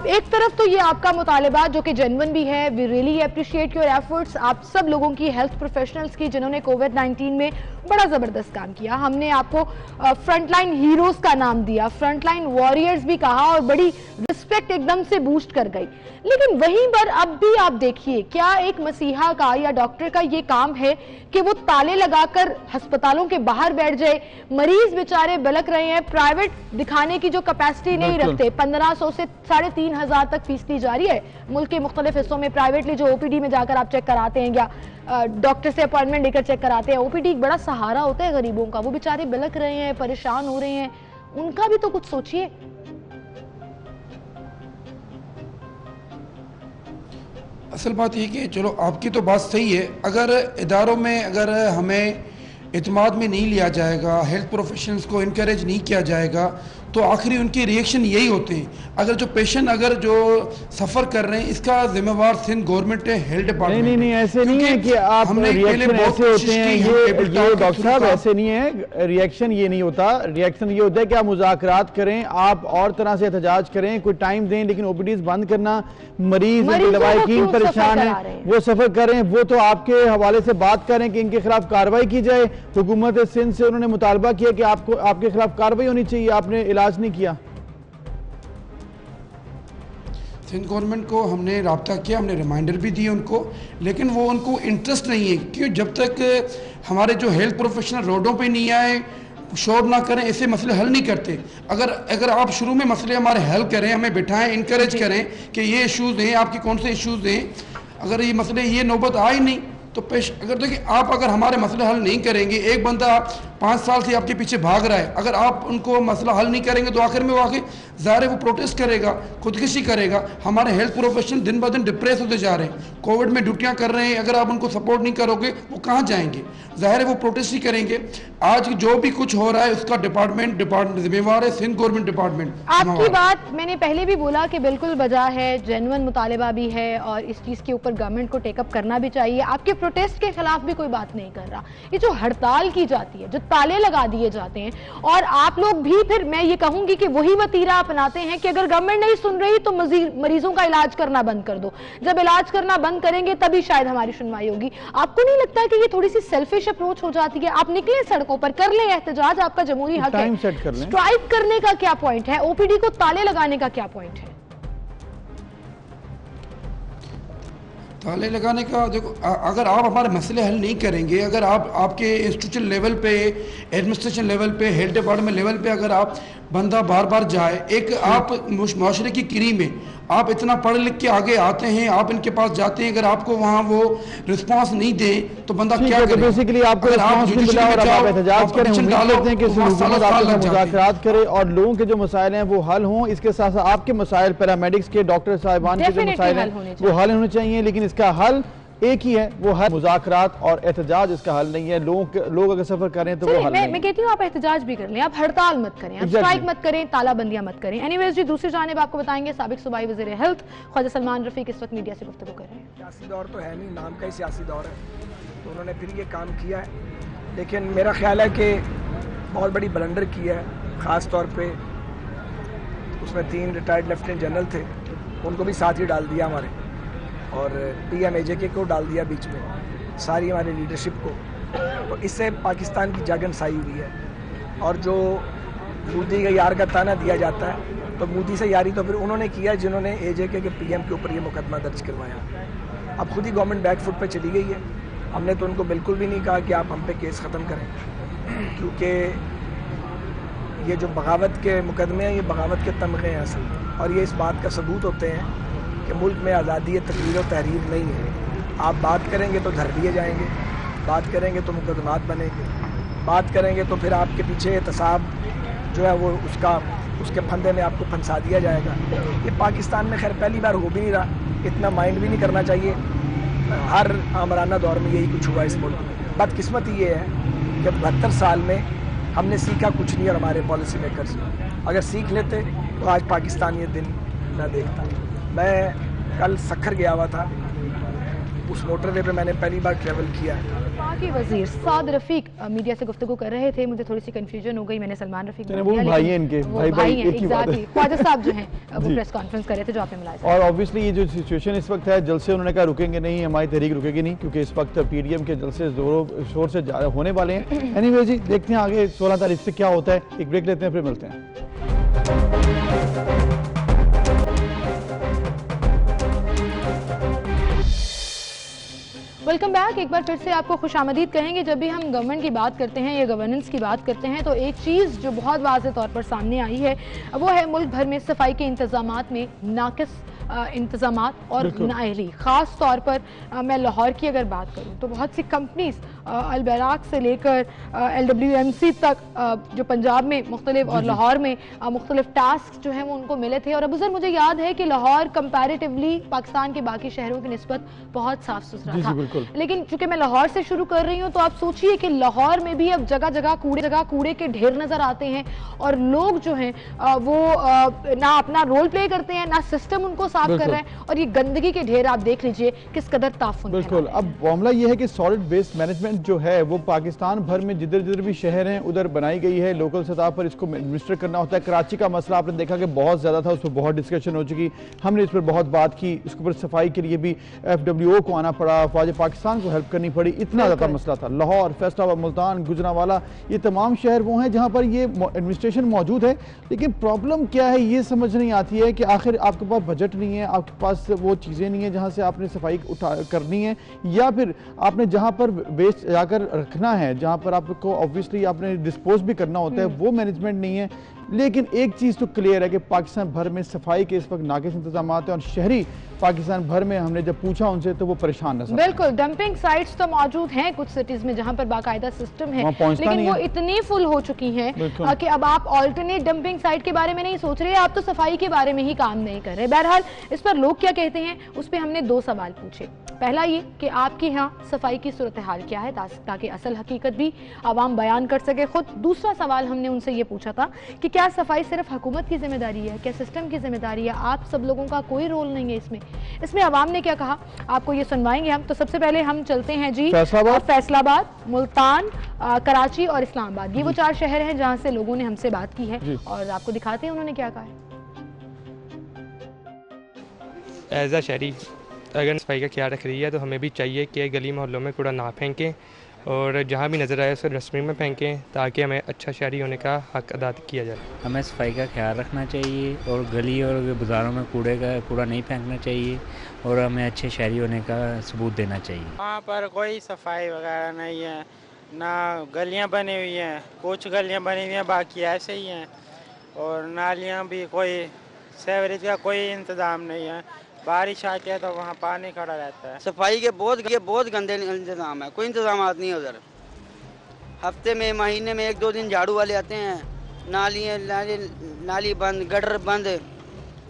एक तरफ तो ये आपका मुतालबा जो कि जेन्युइन भी है, we really appreciate your efforts, आप सब लोगों की, हेल्थ प्रोफेशनल्स की, जिन्होंने कोविड-19 में बड़ा ज़बरदस्त काम किया। हमने आपको फ्रंटलाइन हीरोज़ का नाम दिया, फ्रंटलाइन वॉरियर्स भी कहा और बड़ी रिस्पेक्ट एकदम से बूस्ट कर गई। लेकिन वहीं पर अब भी आप देखिए, क्या एक मसीहा का या डॉक्टर का ये काम है कि वो ताले लगाकर अस्पतालों के बाहर बैठ जाए? मरीज बेचारे बलक रहे हैं, प्राइवेट दिखाने की जो कैपेसिटी नहीं रखते, 1500 से 3500 तक फीस ली जा रही है मुल्क के मुख्तलिफ हिस्सों में। प्राइवेटली जो ओपीडी में जाकर आप चेक कराते हैं या डॉक्टर से अपॉइंटमेंट लेकर चेक कराते हैं, ओपीडी एक बड़ा सहारा होता है गरीबों का। वो बेचारे बिलक रहे हैं, परेशान हो रहे हैं, उनका भी तो कुछ सोचिए। असल बात ये कि चलो आपकी तो बात सही है, अगर इदारों में अगर हमें इत्माद में नहीं लिया जाएगा, हेल्थ प्रोफेशनल्स को इनकरेज नहीं किया जाएगा, तो आखिरी उनके रिएक्शन यही होते हैं। अगर जो पेशेंट अगर जो सफ़र कर रहे हैं, इसका जिम्मेवार सिंध गवर्नमेंट है, हेल्थ डिपार्टमेंट। नहीं, ऐसे नहीं है कि आप रिएक्शन ऐसे होते हैं, ये डॉक्टर साहब ऐसे नहीं है। रिएक्शन ये नहीं होता, रिएक्शन ये होता है कि आप मुज़ाकरात करें, आप और तरह से एहतजाज करें, कोई टाइम दें, लेकिन ओपीडीज बंद करना, मरीज लवाहिकीन परेशान है, वो सफ़र करें, वो तो आपके हवाले से बात करें कि इनके खिलाफ कार्रवाई की जाए। हुकूमत सिंध से उन्होंने मुतालबा किया कि आपको आपके खिलाफ कार्रवाई होनी चाहिए, आपने इलाज नहीं किया। सिंध गवर्नमेंट को हमने राब्ता किया, हमने रिमाइंडर भी दिए उनको, लेकिन वो उनको इंटरेस्ट नहीं है, क्यों? जब तक हमारे जो हेल्थ प्रोफेशनल रोडों पे नहीं आए, शोर ना करें, ऐसे मसले हल नहीं करते। अगर आप शुरू में मसले हमारे हल करें, हमें बिठाएं, इनकरेज करें कि ये इश्यूज़ हैं, आपके कौन से इश्यूज़ हैं, अगर ये मसले ये नौबत आई नहीं तो अगर देखिए आप अगर हमारे मसले हल नहीं करेंगे, एक बंदा 5 साल से आपके पीछे भाग रहा है, अगर आप उनको मसला हल नहीं करेंगे तो आखिर में वो आके ज़ाहिर है वो प्रोटेस्ट करेगा, खुदकुशी करेगा। हमारे हेल्थ प्रोफेशनल दिन ब दिन डिप्रेस होते जा रहे हैं, कोविड में ड्यूटियाँ कर रहे हैं, अगर आप उनको सपोर्ट नहीं करोगे वो कहाँ जाएंगे? ज़ाहिर है वो प्रोटेस्ट ही करेंगे। आज जो भी कुछ हो रहा है उसका डिपार्टमेंट जिम्मेवार है, सिंध गवर्नमेंट डिपार्टमेंट। आपकी बात मैंने पहले भी बोला कि बिल्कुल वजह है, जेन्युइन मुतालिबा भी है और इस चीज़ के ऊपर गवर्नमेंट को टेकअप करना भी चाहिए। आपके प्रोटेस्ट के खिलाफ भी कोई बात नहीं कर रहा। ये जो हड़ताल की जाती है, जो ताले लगा दिए जाते हैं, और आप लोग भी फिर मैं ये कहूंगी कि वही वतीरा अपनाते हैं कि अगर गवर्नमेंट नहीं सुन रही तो मरीजों का इलाज करना बंद कर दो। जब इलाज करना बंद करेंगे तभी शायद हमारी सुनवाई होगी। आपको नहीं लगता कि ये थोड़ी सी सेल्फिश अप्रोच हो जाती है? आप निकले सड़कों पर, कर लें एहतजाज, आपका जमहूरी हक है, स्ट्राइक करने का क्या पॉइंट है? ओपीडी को ताले लगाने का क्या पॉइंट है? ताले लगाने का देखो, अगर आप हमारे मसले हल नहीं करेंगे, अगर आप आपके इंस्टीट्यूशन लेवल पे, एडमिनिस्ट्रेशन लेवल पे, हेल्थ डिपार्टमेंट लेवल पे अगर आप बंदा बार बार जाए, एक आप माशरे की किरी में आप इतना पढ़ लिख के आगे आते हैं, आप इनके पास जाते हैं, अगर आपको वहाँ वो रिस्पांस नहीं दें तो बंदा क्या करे? बेसिकली आपको रिस्पांस नहीं मिला और आप एहतजाज करें, उम्मीद करते हैं कि हुकूमत आपसे मुज़ाकरात करे और लोगों के जो मसाइल हैं वो हल हों। इसके साथ साथ आपके मसाइल, पैरामेडिक्स के, डॉक्टर साहिबान के जो मसाइल हैं वो हल होने चाहिए, लेकिन इसका हल एक ही है, वो हल मुज़ाकरात और एहतजाज इसका हल नहीं है। लोग अगर सफर करें तो वो हल नहीं। मैं कहती हूँ आप एहतजाज भी कर लें, आप हड़ताल मत करें, आप स्ट्राइक मत करें, तालाबंदियां मत करें। एनीवेज जी, दूसरी जानिब आपको बताएंगे साबिक सूबाई वज़ीर हेल्थ ख्वाजा सलमान रफ़ीक इस वक्त मीडिया से गुफ्तगू कर रहे हैं। सियासी दौर तो है नहीं, नाम का ही सियासी दौर है, तो उन्होंने फिर ये काम किया है, लेकिन मेरा ख्याल है कि बहुत बड़ी ब्लंडर किया है। ख़ास तौर पर उसमें 3 रिटायर्ड लेफ्टिनेंट जनरल थे, उनको भी साथ ही डाल दिया हमारे, और PMAJK को डाल दिया बीच में, सारी हमारी लीडरशिप को। तो इससे पाकिस्तान की जागनसाई हुई है। और जो मोदी का यार का ताना दिया जाता है, तो मोदी से यारी तो फिर उन्होंने किया जिन्होंने AJK के PM के ऊपर ये मुकदमा दर्ज करवाया। अब खुद ही गवर्नमेंट बैक फुट पे चली गई है। हमने तो उनको बिल्कुल भी नहीं कहा कि आप हम पे केस ख़त्म करें, क्योंकि ये जो बगावत के मुकदमे हैं, ये बगावत के तमगे हैं असल में, और ये इस बात का सबूत होते हैं कि मुल्क में आज़ादी तकरीर और तहरीर नहीं है। आप बात करेंगे तो धर दिए जाएंगे, बात करेंगे तो मुकदमात बनेंगे, बात करेंगे तो फिर आपके पीछे एहतसाब जो है वो उसके फंदे में आपको फंसा दिया जाएगा। ये पाकिस्तान में खैर पहली बार हो भी नहीं रहा, इतना माइंड भी नहीं करना चाहिए। हर आमराना दौर में यही कुछ हुआ इस मुल्क में। बदकिस्मती ये है कि 72 साल में हमने सीखा कुछ नहीं और हमारे पॉलिसी मेकर्स अगर सीख लेते तो आज पाकिस्तान ये दिन न देखता। मैं कल सखर गया हुआ था, उस मोटरवे पे मैंने पहली बार ट्रैवल किया है। पाकी वजीर साद रफीक मीडिया से गुफ्तगू कर रहे थे, मुझे थोड़ी सी कंफ्यूजन हो गई, मैंने सलमान रफीक वो भाई हैं इनके, भाई हैं एग्जैक्टली। ख्वाजा साहब जो हैं वो प्रेस कॉन्फ्रेंस कर रहे थे जो आपने मिलाया। और ऑब्वियसली ये जो सिचुएशन इस वक्त है, जलसे उन्होंने कहा रुकेंगे नहीं, हमारी तहरीक रुकेगी नहीं, क्योंकि इस वक्त पीडीएम के जलसे जोरों शोर से होने वाले हैं। एनीवे जी, देखते हैं आगे 16 तारीख से क्या होता है। एक ब्रेक लेते हैं, फिर मिलते हैं। Welcome back. एक बार फिर से आपको खुशामदीद कहेंगे। जब भी हम गवर्नमेंट की बात करते हैं या गवर्नेंस की बात करते हैं तो एक चीज़ जो बहुत वाज़ेह तौर पर सामने आई है वो है मुल्क भर में सफाई के इंतजामात में नाकिस इंतजामात और नाअहली। ख़ास तौर पर मैं लाहौर की अगर बात करूँ तो बहुत सी कंपनीज अलबराक से लेकर LWMC तक जो पंजाब में मुख्तलिफ और लाहौर में मुख्तलिफ टास्क जो हैं वो उनको मिले थे। और अबू ज़र, मुझे याद है कि लाहौर कंपैरेटिवली पाकिस्तान के बाकी शहरों की निस्बत बहुत साफ सुथरा था, लेकिन चूंकि मैं लाहौर से शुरू कर रही हूँ तो आप सोचिए कि लाहौर में भी अब जगह जगह कूड़े के ढेर नजर आते हैं और लोग जो हैं वो ना अपना रोल प्ले करते हैं ना सिस्टम उनको साफ कर रहे हैं, और ये गंदगी के ढेर आप देख लीजिए किस कदर ताफुन। बिल्कुल। अब मामला ये है कि सॉलिड वेस्ट मैनेजमेंट जो है वो पाकिस्तान भर में जिधर जिधर भी शहर हैं उधर बनाई गई है। लोकल सतह पर इसको एडमिनिस्टर करना होता है। कराची का मसला आपने देखा कि बहुत ज्यादा था, उस पर बहुत डिस्कशन हो चुकी, हमने इस पर बहुत बात की। इसके ऊपर सफाई के लिए भी FWO को आना पड़ा, अफवाज पाकिस्तान को हेल्प करनी पड़ी, इतना ज्यादा मसला था। लाहौर, फैसलाबाद, मुल्तान, गुजरांवाला, ये तमाम शहर वो हैं जहाँ पर ये एडमिनिस्ट्रेशन मौजूद है। लेकिन प्रॉब्लम क्या है ये समझ नहीं आती है कि आखिर आपके पास बजट नहीं है, आपके पास वो चीज़ें नहीं है जहाँ से आपने सफाई करनी है, या फिर आपने जहाँ पर वेस्ट जाकर रखना है, जहाँ पर आपको ऑब्वियसली आपने डिस्पोज भी करना होता है, वो मैनेजमेंट नहीं है। लेकिन एक चीज़ तो क्लियर है कि पाकिस्तान भर में सफाई के इस वक्त नाकिस इंतजाम हैं और शहरी पाकिस्तान भर में हमने जब पूछा उनसे तो वो परेशान नजर। बिल्कुल, डंपिंग साइट्स तो मौजूद हैं कुछ सिटीज में जहां पर बाकायदा सिस्टम है, लेकिन वो इतनी फुल हो चुकी हैं कि अब आप ऑल्टरनेट डंपिंग साइट के बारे में नहीं सोच रहे, आप तो सफाई के बारे में ही काम नहीं कर रहे। बहरहाल इस पर लोग क्या कहते हैं उस पर हमने 2 सवाल पूछे। पहला ये कि आपके यहाँ सफाई की सूरत हाल क्या है ताकि असल हकीकत भी आवाम बयान कर सके खुद। दूसरा सवाल हमने उनसे ये पूछा था कि क्या सफाई सिर्फ हुकूमत की जिम्मेदारी है, क्या सिस्टम की जिम्मेदारी है, आप सब लोगों का कोई रोल नहीं है इसमें आवाम ने क्या कहा आपको ये सुनवाएंगे हम। तो सबसे पहले हम चलते हैं जी फैसलाबाद, मुल्तान, कराची और इस्लामाबाद। ये वो 4 शहर हैं जहाँ से लोगों ने हमसे बात की है और आपको दिखाते हैं उन्होंने क्या कहा है। एज अ शहरी अगर सफाई का ख्याल रख रही है तो हमें भी चाहिए कि गली मोहल्लों में कूड़ा ना फेंकें और जहाँ भी नज़र आए उसे डस्टबिन में फेंकें ताकि हमें अच्छा शहरी होने का हक अदा किया जाए। हमें सफाई का ख्याल रखना चाहिए और गली और बाज़ारों में कूड़ा नहीं फेंकना चाहिए और हमें अच्छे शहरी होने का सबूत देना चाहिए। वहाँ पर कोई सफाई वगैरह नहीं है, ना गलियाँ बनी हुई हैं, कुछ गलियाँ बनी हुई हैं बाकी ऐसे ही हैं, और नालियाँ भी कोई सीवरेज का कोई इंतज़ाम नहीं है। बारिश आती है तो वहाँ पानी खड़ा रहता है। सफाई के बहुत गंदे इंतजाम है, कोई इंतजाम नहीं है उधर। हफ्ते में महीने में 1-2 दिन झाड़ू वाले आते हैं, नाली बंद, गटर बंद,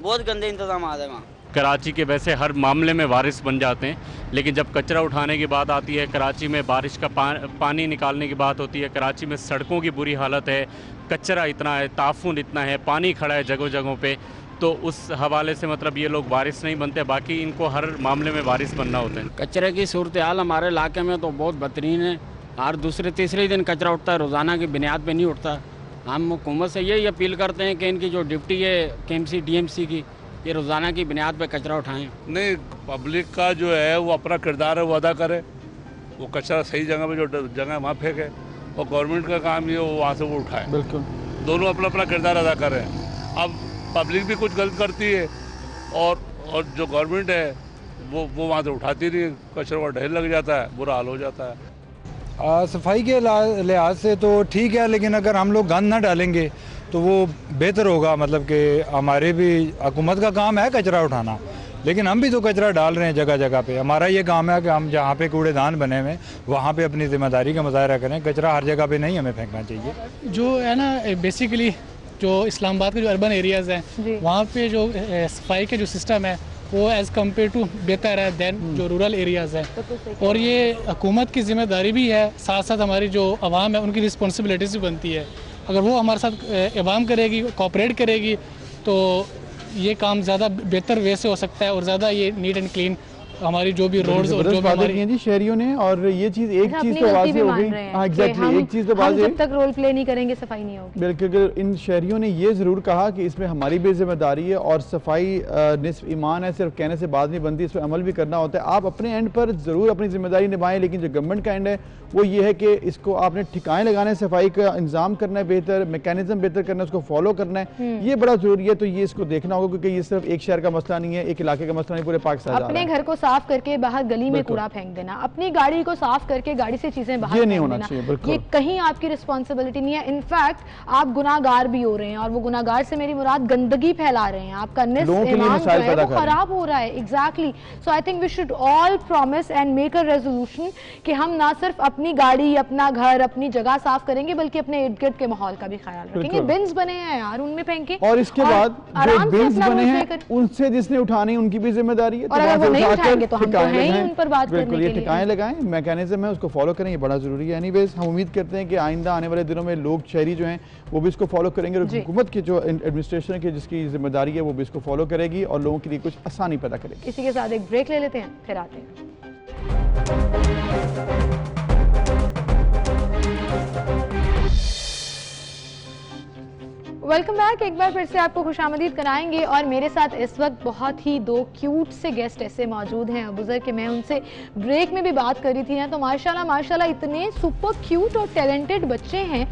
बहुत गंदे इंतजाम है वहाँ। कराची के वैसे हर मामले में वारिस बन जाते हैं, लेकिन जब कचरा उठाने की बात आती है, कराची में बारिश का पानी निकालने की बात होती है, कराची में सड़कों की बुरी हालत है, कचरा इतना है, ताफुन इतना है, पानी खड़ा है जगह जगहों पे, तो उस हवाले से मतलब ये लोग वारिस नहीं बनते, बाकी इनको हर मामले में वारिस बनना होता है। कचरे की सूरत हाल हमारे इलाके में तो बहुत बेहतरीन है, हर दूसरे तीसरे दिन कचरा उठता है, रोज़ाना की बुनियाद पे नहीं उठता। हम हुकूमत से यही अपील करते हैं कि इनकी जो ड्यूटी है KMC DMC की, ये रोज़ाना की बुनियाद पे कचरा उठाएं। नहीं, पब्लिक का जो है वो अपना किरदार है वो अदा करे, वो कचरा सही जगह पे जो जगह वहाँ फेंके, और गवर्नमेंट का काम ये वो वहाँ से वो उठाए। बिल्कुल, दोनों अपना अपना किरदार अदा करें। अब पब्लिक भी कुछ गलत करती है और जो गवर्नमेंट है वो वहाँ से उठाती नहीं, कचरा का ढेर लग जाता है, बुरा हाल हो जाता है। सफाई के लिहाज से तो ठीक है, लेकिन अगर हम लोग गंद ना डालेंगे तो वो बेहतर होगा। मतलब कि हमारे भी हुकूमत का काम है कचरा उठाना, लेकिन हम भी तो कचरा डाल रहे हैं जगह जगह पे। हमारा ये काम है कि हम जहाँ पे कूड़ेदान बने हुए वहाँ पे अपनी जिम्मेदारी का मुजाहरा करें, कचरा हर जगह पे नहीं हमें फेंकना चाहिए। जो है ना बेसिकली जो इस्लामाबाद के जो अर्बन एरियाज़ हैं वहाँ पे जो सफाई के जो सिस्टम है वो एज़ कम्पेयर टू बेहतर है दैन जो रूरल एरियाज़ हैं। और ये हुकूमत की जिम्मेदारी भी है, साथ साथ हमारी जो आवाम है उनकी रिस्पॉन्सिबिलिटीज़ भी बनती है। अगर वो हमारे साथ आवाम करेगी, कोऑपरेट करेगी तो ये काम ज़्यादा बेहतर वे से हो सकता है और ज़्यादा ये नीट एंड क्लीन हमारी जो भी रोड्स और जो भी हमारी जी शहरियों ने। और ये चीज़ एक चीज़ तो वाज़ेह हो गई, हाँ एग्जैक्टली, एक चीज़ तो वाज़ेह, जब तक रोल प्ले नहीं करेंगे सफाई नहीं होगी। बिल्कुल, इन शहरियों ने ये ज़रूर कहा कि इसमें हमारी भी जिम्मेदारी है और सफाई निस्फ ईमान है, सिर्फ कहने से बात नहीं बनती, इस पर अमल भी करना होता है। आप अपने एंड पर ज़रूर अपनी जिम्मेदारी निभाएं, लेकिन जो गवर्नमेंट का एंड है वो ये है कि इसको आपने ठिकाने लगाने, सफाई का इंतजाम करना है, बेहतर मैकेनिज्म बेहतर करना है, उसको फॉलो करना है, ये बड़ा ज़रूरी है। तो ये इसको देखना होगा क्योंकि ये सिर्फ एक शहर का मसला नहीं है, एक इलाके का मसला नहीं, पूरे पाकिस्तान। अपने घर को साफ करके बाहर गली में कूड़ा फेंक देना, अपनी गाड़ी को साफ करके गाड़ी से चीजें बाहर ये नहीं होना चाहिए, ये कहीं आपकी रिस्पॉन्सिबिलिटी नहीं है। इनफैक्ट आप गुनाहगार भी हो रहे हैं और वो गुनाहगार से मेरी मुराद गंदगी फैला रहे हैं, आपका निस्फ ईमान जो है वो खराब हो रहा है। Exactly, so I think we should all promise and make a resolution कि हम ना सिर्फ अपनी गाड़ी, अपना घर, अपनी जगह साफ करेंगे बल्कि अपने इर्द गिर्द के माहौल का भी ख्याल रखेंगे। बिन्स बने हैं यार, उनमें फेंके, और इसके बाद जो बिन्स बने हैं उनसे जिसने उठानी उनकी भी जिम्मेदारी है, और अगर वो नहीं उठाएंगे तो हम तो हैं ही उन पर बात करने के लिए। ठिकाने लगाएं, मैकेनिज्म है उसको फॉलो करें, ये बड़ा जरूरी है। एनीवेज हम उम्मीद करते हैं कि आइंदा आने वाले दिनों में लोग, शहरी जो हैं वो भी इसको फॉलो करेंगे और हुकूमत की जो एडमिनिस्ट्रेशन की जिसकी जिम्मेदारी है वो भी इसको फॉलो करेगी और लोगों के लिए कुछ आसानी पैदा करेगी। इसी के साथ एक ब्रेक ले लेते हैं, फिर आते हैं। वेलकम बैक, एक बार फिर से आपको खुशामदीद कराएंगे और मेरे साथ इस वक्त बहुत ही दो क्यूट से गेस्ट ऐसे मौजूद हैं अबूज़र के मैं उनसे ब्रेक में भी बात कर रही थी ना, तो माशाल्लाह माशाल्लाह इतने सुपर क्यूट और टैलेंटेड बच्चे हैं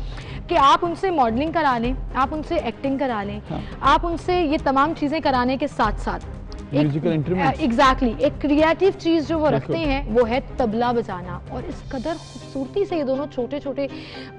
कि आप उनसे मॉडलिंग करा लें, आप उनसे एक्टिंग करा लें, आप उनसे ये तमाम चीज़ें कराने के साथ साथ एग्जैक्टली एक क्रिएटिव चीज़ जो वो रखते हैं वो है तबला बजाना। और इस कदर खूबसूरती से ये दोनों छोटे छोटे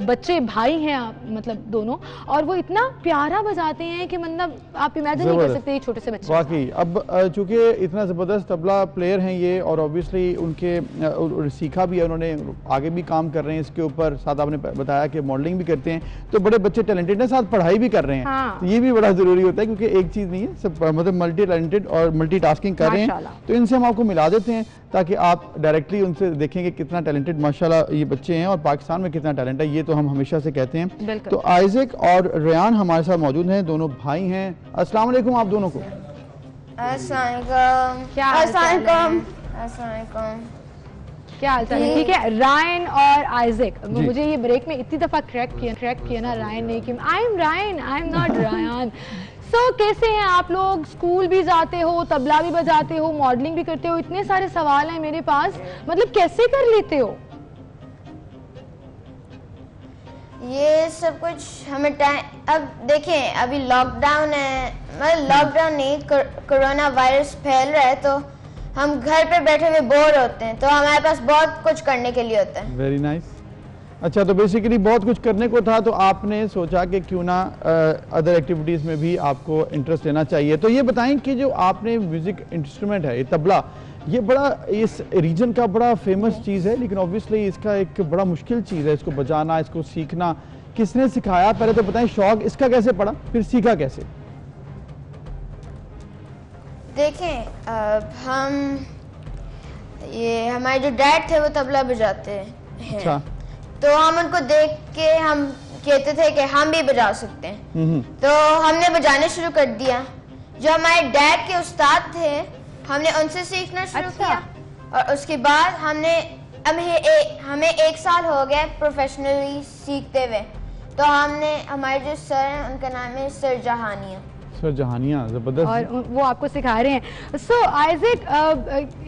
बच्चे, भाई हैं मतलब दोनों, और वो इतना प्यारा बजाते हैं कि मतलब आप इमेजिन नहीं कर सकते ये छोटे से बच्चे। वाकई अब चूंकि इतना ज़बरदस्त तबला प्लेयर हैं ये और ऑब्वियसली उनके सीखा भी है, उन्होंने आगे भी काम कर रहे हैं इसके ऊपर, साथ आपने बताया कि मॉडलिंग भी करते हैं, तो बड़े बच्चे टैलेंटेड हैं, साथ पढ़ाई भी कर रहे हैं। हाँ। तो ये भी बड़ा ज़रूरी होता है क्योंकि एक चीज़ नहीं है, सब मतलब मल्टी टैलेंटेड और मल्टीटास्किंग कर रहे हैं। तो इनसे हम आपको मिला देते हैं ताकि आप डायरेक्टली उनसे देखेंगे कितना टैलेंटेड माशाल्लाह ये बच्चे हैं और पाकिस्तान में कितना टैलेंट है, ये तो हम हमेशा से कहते हैं। तो आइज़ेक और रेयान हमारे साथ मौजूद हैं, दोनों भाई हैं। अस्सलाम वालेकुम आप दोनों को। क्या हाल चाल है? ठीक है, रायन और आइज़ेक, मुझे ये ब्रेक में इतनी दफा क्रैक किया ना रायन ने कि I am Ryan, I am not Ryan. तो कैसे हैं आप लोग? स्कूल भी जाते हो, तबला भी बजाते हो, मॉडलिंग भी करते हो, इतने सारे सवाल हैं मेरे पास, मतलब कैसे कर लेते हो ये सब कुछ? हमें टाइम, अब देखें अभी लॉकडाउन है, मतलब लॉकडाउन नहीं, कोरोना वायरस फैल रहा है, तो हम घर पे बैठे हुए बोर होते हैं, तो हमारे पास बहुत कुछ करने के लिए होता है। Very nice. अच्छा, तो बेसिकली बहुत कुछ करने को था तो आपने सोचा कि क्यों ना अदर एक्टिविटीज़ में भी आपको इंटरेस्ट लेना चाहिए। तो ये बताएं कि जो आपने म्यूज़िक इंस्ट्रूमेंट है ये तबला, ये बड़ा इस रीजन का बड़ा फेमस चीज़ है, लेकिन ऑब्वियसली इसका एक बड़ा मुश्किल चीज़ है इसको बजाना, इसको सीखना। किसने सिखाया पहले तो बताएं, शौक इसका कैसे पड़ा, फिर सीखा कैसे? देखें हम ये हमारे जो डैड थे वो तबला बजाते हैं। अच्छा। तो हम उनको देख के हम कहते थे कि हम भी बजा सकते हैं, तो हमने बजाने शुरू कर दिया। जो हमारे डैड के उस्ताद थे हमने उनसे सीखना शुरू किया और उसके बाद हमें एक साल हो गया प्रोफेशनली सीखते हुए। तो हमने हमारे जो सर हैं उनका नाम है सर जहानिया। जहानिया, जबरदस्त। और वो आपको सिखा रहे हैं। सो आइज़ेक,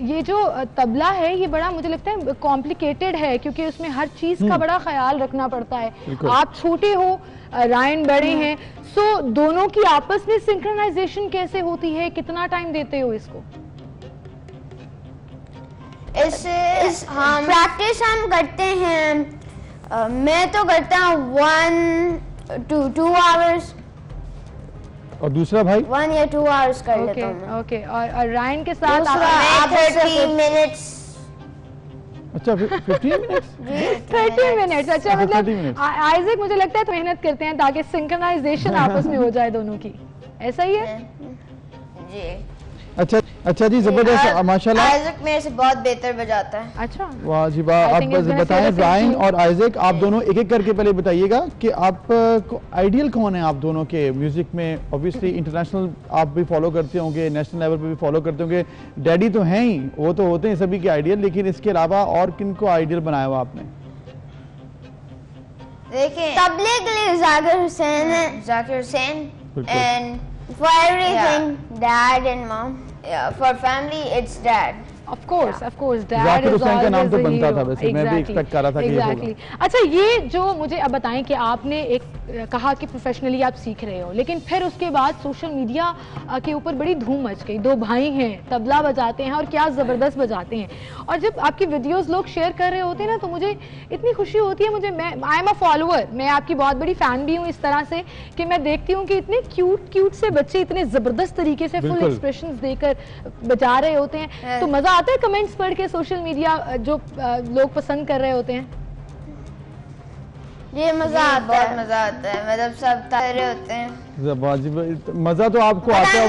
ये जो तबला है ये बड़ा मुझे लगता है कॉम्प्लिकेटेड है क्योंकि उसमें हर चीज़ का बड़ा ख्याल रखना पड़ता है। आप छोटे हो, रायन बड़े हैं, सो दोनों की आपस में सिंक्रोनाइजेशन कैसे होती है, कितना टाइम देते हो इसको? प्रैक्टिस हम करते हैं, मैं तो करता हूँ 1 to 2 hours और दूसरा भाई 1 या 2 hours कर लेता हूँ। ओके, और रायन के साथ आप 30 minutes अच्छा 15 मिनट्स 30 मिनट्स। अच्छा मतलब आइजक मुझे लगता है मेहनत करते हैं ताकि सिंक्रोनाइजेशन आपस में हो जाए दोनों की, ऐसा ही है जी। अच्छा जी, जबरदस्त माशाल्लाह। आइजक मेरे से बहुत बेहतर बजाता है। अच्छा वाह जी वाह। आप बस बताएं रायन और आइजक, आप दोनों एक एक करके पहले बताइएगा कि आप आइडियल कौन है आप दोनों के म्यूजिक में। ऑब्वियसली इंटरनेशनल आप भी फॉलो करते होंगे, नेशनल लेवल पे भी फॉलो करते होंगे, डैडी तो हैं ही, वो तो होते हैं सभी के आइडियल, लेकिन इसके अलावा और किन को आइडियल बनाया हुआ आपने? देखिए तबलीग के लिए जाकिर हुसैन है, Zakir Hussain, and for everything dad and mom, for family it's dad. Of course, dad Zakir is Hussain का नाम तो always the बनता था hero. वैसे, मैं भी एक्सपेक्ट कर रहा था कि ये होगा। अच्छा ये जो मुझे अब बताएं कि आपने एक कहा कि प्रोफेशनली आप सीख रहे हो, लेकिन फिर उसके बाद सोशल मीडिया के ऊपर बड़ी धूम मच गई। 2 भाई हैं, तबला बजाते हैं और क्या ज़बरदस्त बजाते हैं, और जब आपकी वीडियोस लोग शेयर कर रहे होते हैं ना तो मुझे इतनी खुशी होती है। आई एम अ फॉलोअर, मैं आपकी बहुत बड़ी फ़ैन भी हूँ इस तरह से कि मैं देखती हूँ कि इतने क्यूट से बच्चे इतने ज़बरदस्त तरीके से फुल एक्सप्रेशंस देकर बजा रहे होते हैं, तो मज़ा आता है कमेंट्स पढ़ के सोशल मीडिया जो लोग पसंद कर रहे होते हैं। ये मजा आता है, मजा आता है, मतलब सब तारे होते हैं। मजा तो आपको आता है।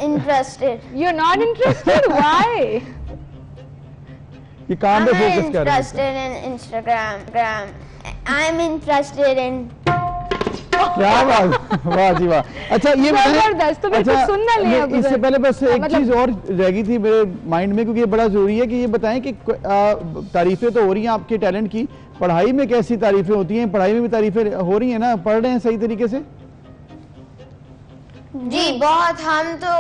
Interested. You are not interested, why? ये काम पे फोकस कर रहे हैं। Interested in Instagram, I am interested in. क्या बात, वाह जी वाह। अच्छा ये जबरदस्त, तो बिल्कुल सुनना ले। अब इससे पहले बस एक चीज और रह गई थी मेरे माइंड में, क्योंकि ये बड़ा जरूरी है कि ये बताएं कि तारीफें तो हो रही हैं आपके टैलेंट की, पढ़ाई में कैसी तारीफें होती हैं? पढ़ाई में भी तारीफें हो रही हैं ना, पढ़ रहे हैं सही तरीके से? जी बहुत। हम तो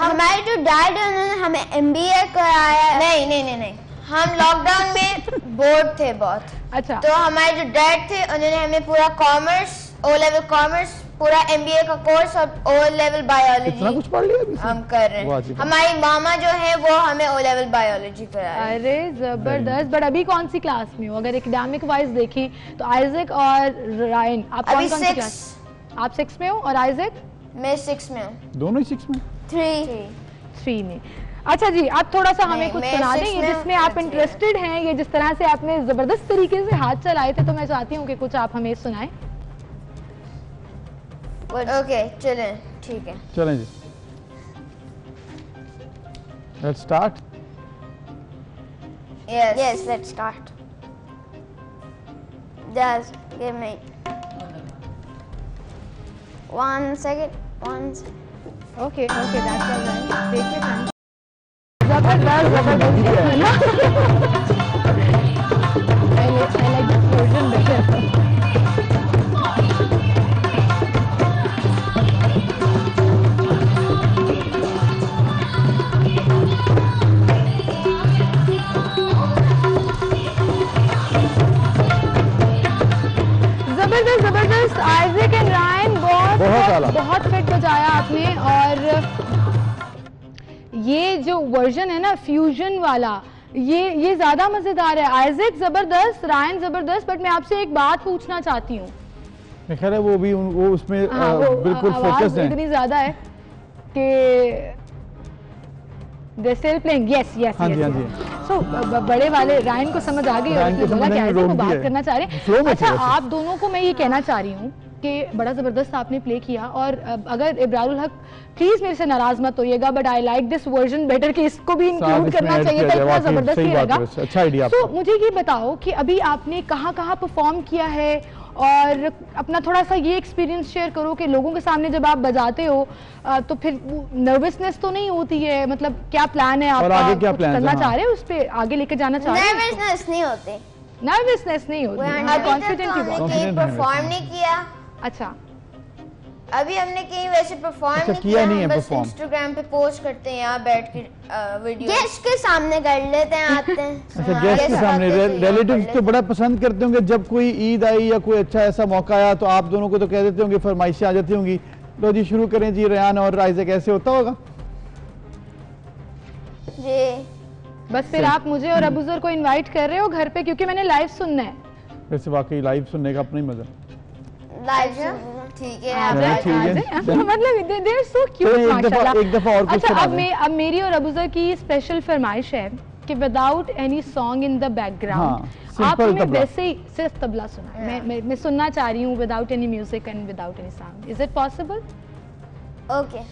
हमारे जो डैड है उन्होंने हमें MBA कराया। नहीं, हम लॉकडाउन में बोर्ड थे बहुत। अच्छा। तो हमारे जो डैड थे उन्होंने हमें पूरा कॉमर्स, O लेवल कॉमर्स, पूरा MBA का कोर्स और O लेवल बायोलॉजी इतना कुछ पढ़ लिया हम कर रहे हैं। हमारी मामा जो है वो हमें O लेवल बायोलॉजी कराया। अरे जबरदस्त। बट अभी कौन सी क्लास में हो? अगर एकेडमिक वाइज देखी तो आइजक और रायन, आप कौन सी क्लास? आप 6 में हो और आइजक? मैं 6 में हूँ। दोनों 6 में? 3 में। अच्छा जी, आप थोड़ा सा हमें कुछ सुना दें जिसमें आप इंटरेस्टेड हैं। ये जिस तरह से आपने जबरदस्त तरीके से हाथ चलाए थे, तो मैं चाहती हूँ कि कुछ आप हमें सुनाएं। ओके चलें, ठीक है, चलें जी। Let's start. Yes let's start. Just give me 1 second. Okay, that's alright. Take your time. जबरदस्त है ना? I like this version better. जबरदस्त। आइजक एंड रायन बहुत फिट बजाया आपने, और ये जो वर्जन है ना फ्यूजन वाला, ये ज्यादा मजेदार है। आइजक जबरदस्त, रायन जबरदस्त। बट मैं आपसे एक बात पूछना चाहती हूँ। मैं ख्याल है वो उसमें बिल्कुल फोकस है, इतनी ज्यादा है कि They're still playing. Yes. So बड़े वाले रायन को समझ आ गई और उसने बोला कि आइजक को बात करना चाह रहे हैं। अच्छा आप दोनों को मैं ये कहना चाह रही हूँ कि बड़ा ज़बरदस्त आपने प्ले किया, और अगर इब्रारुल हक प्लीज़ मेरे से नाराज़ मत होइएगा, but I like this version better कि इसको भी इंक्लूड करना चाहिए था, इतना ज़बरदस्त नहीं लगा। अच्छा आइडिया। तो मुझे ये बताओ कि अभी आपने कहाँ परफॉर्म किया है, और अपना थोड़ा सा ये एक्सपीरियंस शेयर करो कि लोगों के सामने जब आप बजाते हो तो फिर नर्वसनेस तो नहीं होती है? मतलब क्या प्लान है आपका? आगे क्या प्लान करना चाह रहे हो, उस पे आगे लेकर जाना चाह रहे हो? नर्वसनेस नहीं होती, नर्वसनेस नहीं होती। कहीं परफॉर्म नहीं किया। अच्छा अभी हमने कहीं वैसे परफॉर्म नहीं किया, हम बस इंस्टाग्राम पे पोस्ट करते हैं यहाँ बैठ के वीडियो। गेस्ट के सामने कर लेते हैं, आते हैं। अच्छा गेस्ट के सामने। रिलेटिव्स तो बड़ा पसंद करते होंगे जब कोई ईद आई या कोई अच्छा ऐसा मौका आया, तो आप दोनों को तो कह देते होंगे, फरमाइशें आ जाती होंगी, लो जी शुरू करें जी, रेयान और आइजक, कैसे होता होगा जी? बस फिर आप मुझे और अबूजर को इनवाइट कर रहे हो घर पे, क्योंकि मैंने लाइव सुनना है। वैसे वाकई लाइव सुनने का अपना ही मजा। लाइव ठीक है, मतलब दे आर सो क्यूट माशाल्लाह। एक दफा और कुछ। अच्छा अब मेरी और अबूजर की स्पेशल फरमाइश है कि without any song in the background आप हमें वैसे ही सिर्फ तबला सुना। मैं सुनना चाह रही हूँ without any music and without any sound. Is it possible? Okay,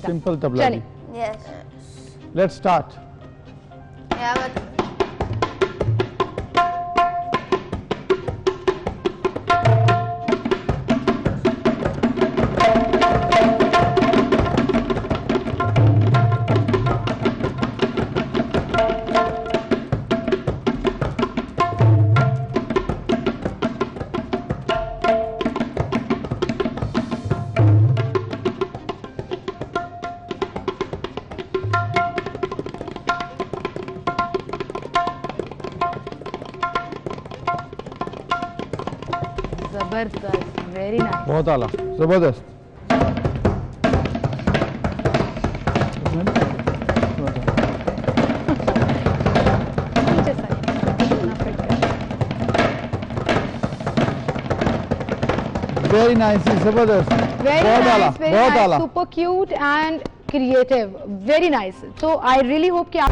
simple tabla. Yes, let's start. जबरदस्त, वेरी नाइस, बहुत आला, जबरदस्त। वेरी नाइस, जबरदस्त, बहुत आला, बहुत आला, super cute and creative, very nice. तो आई रियली होप कि आप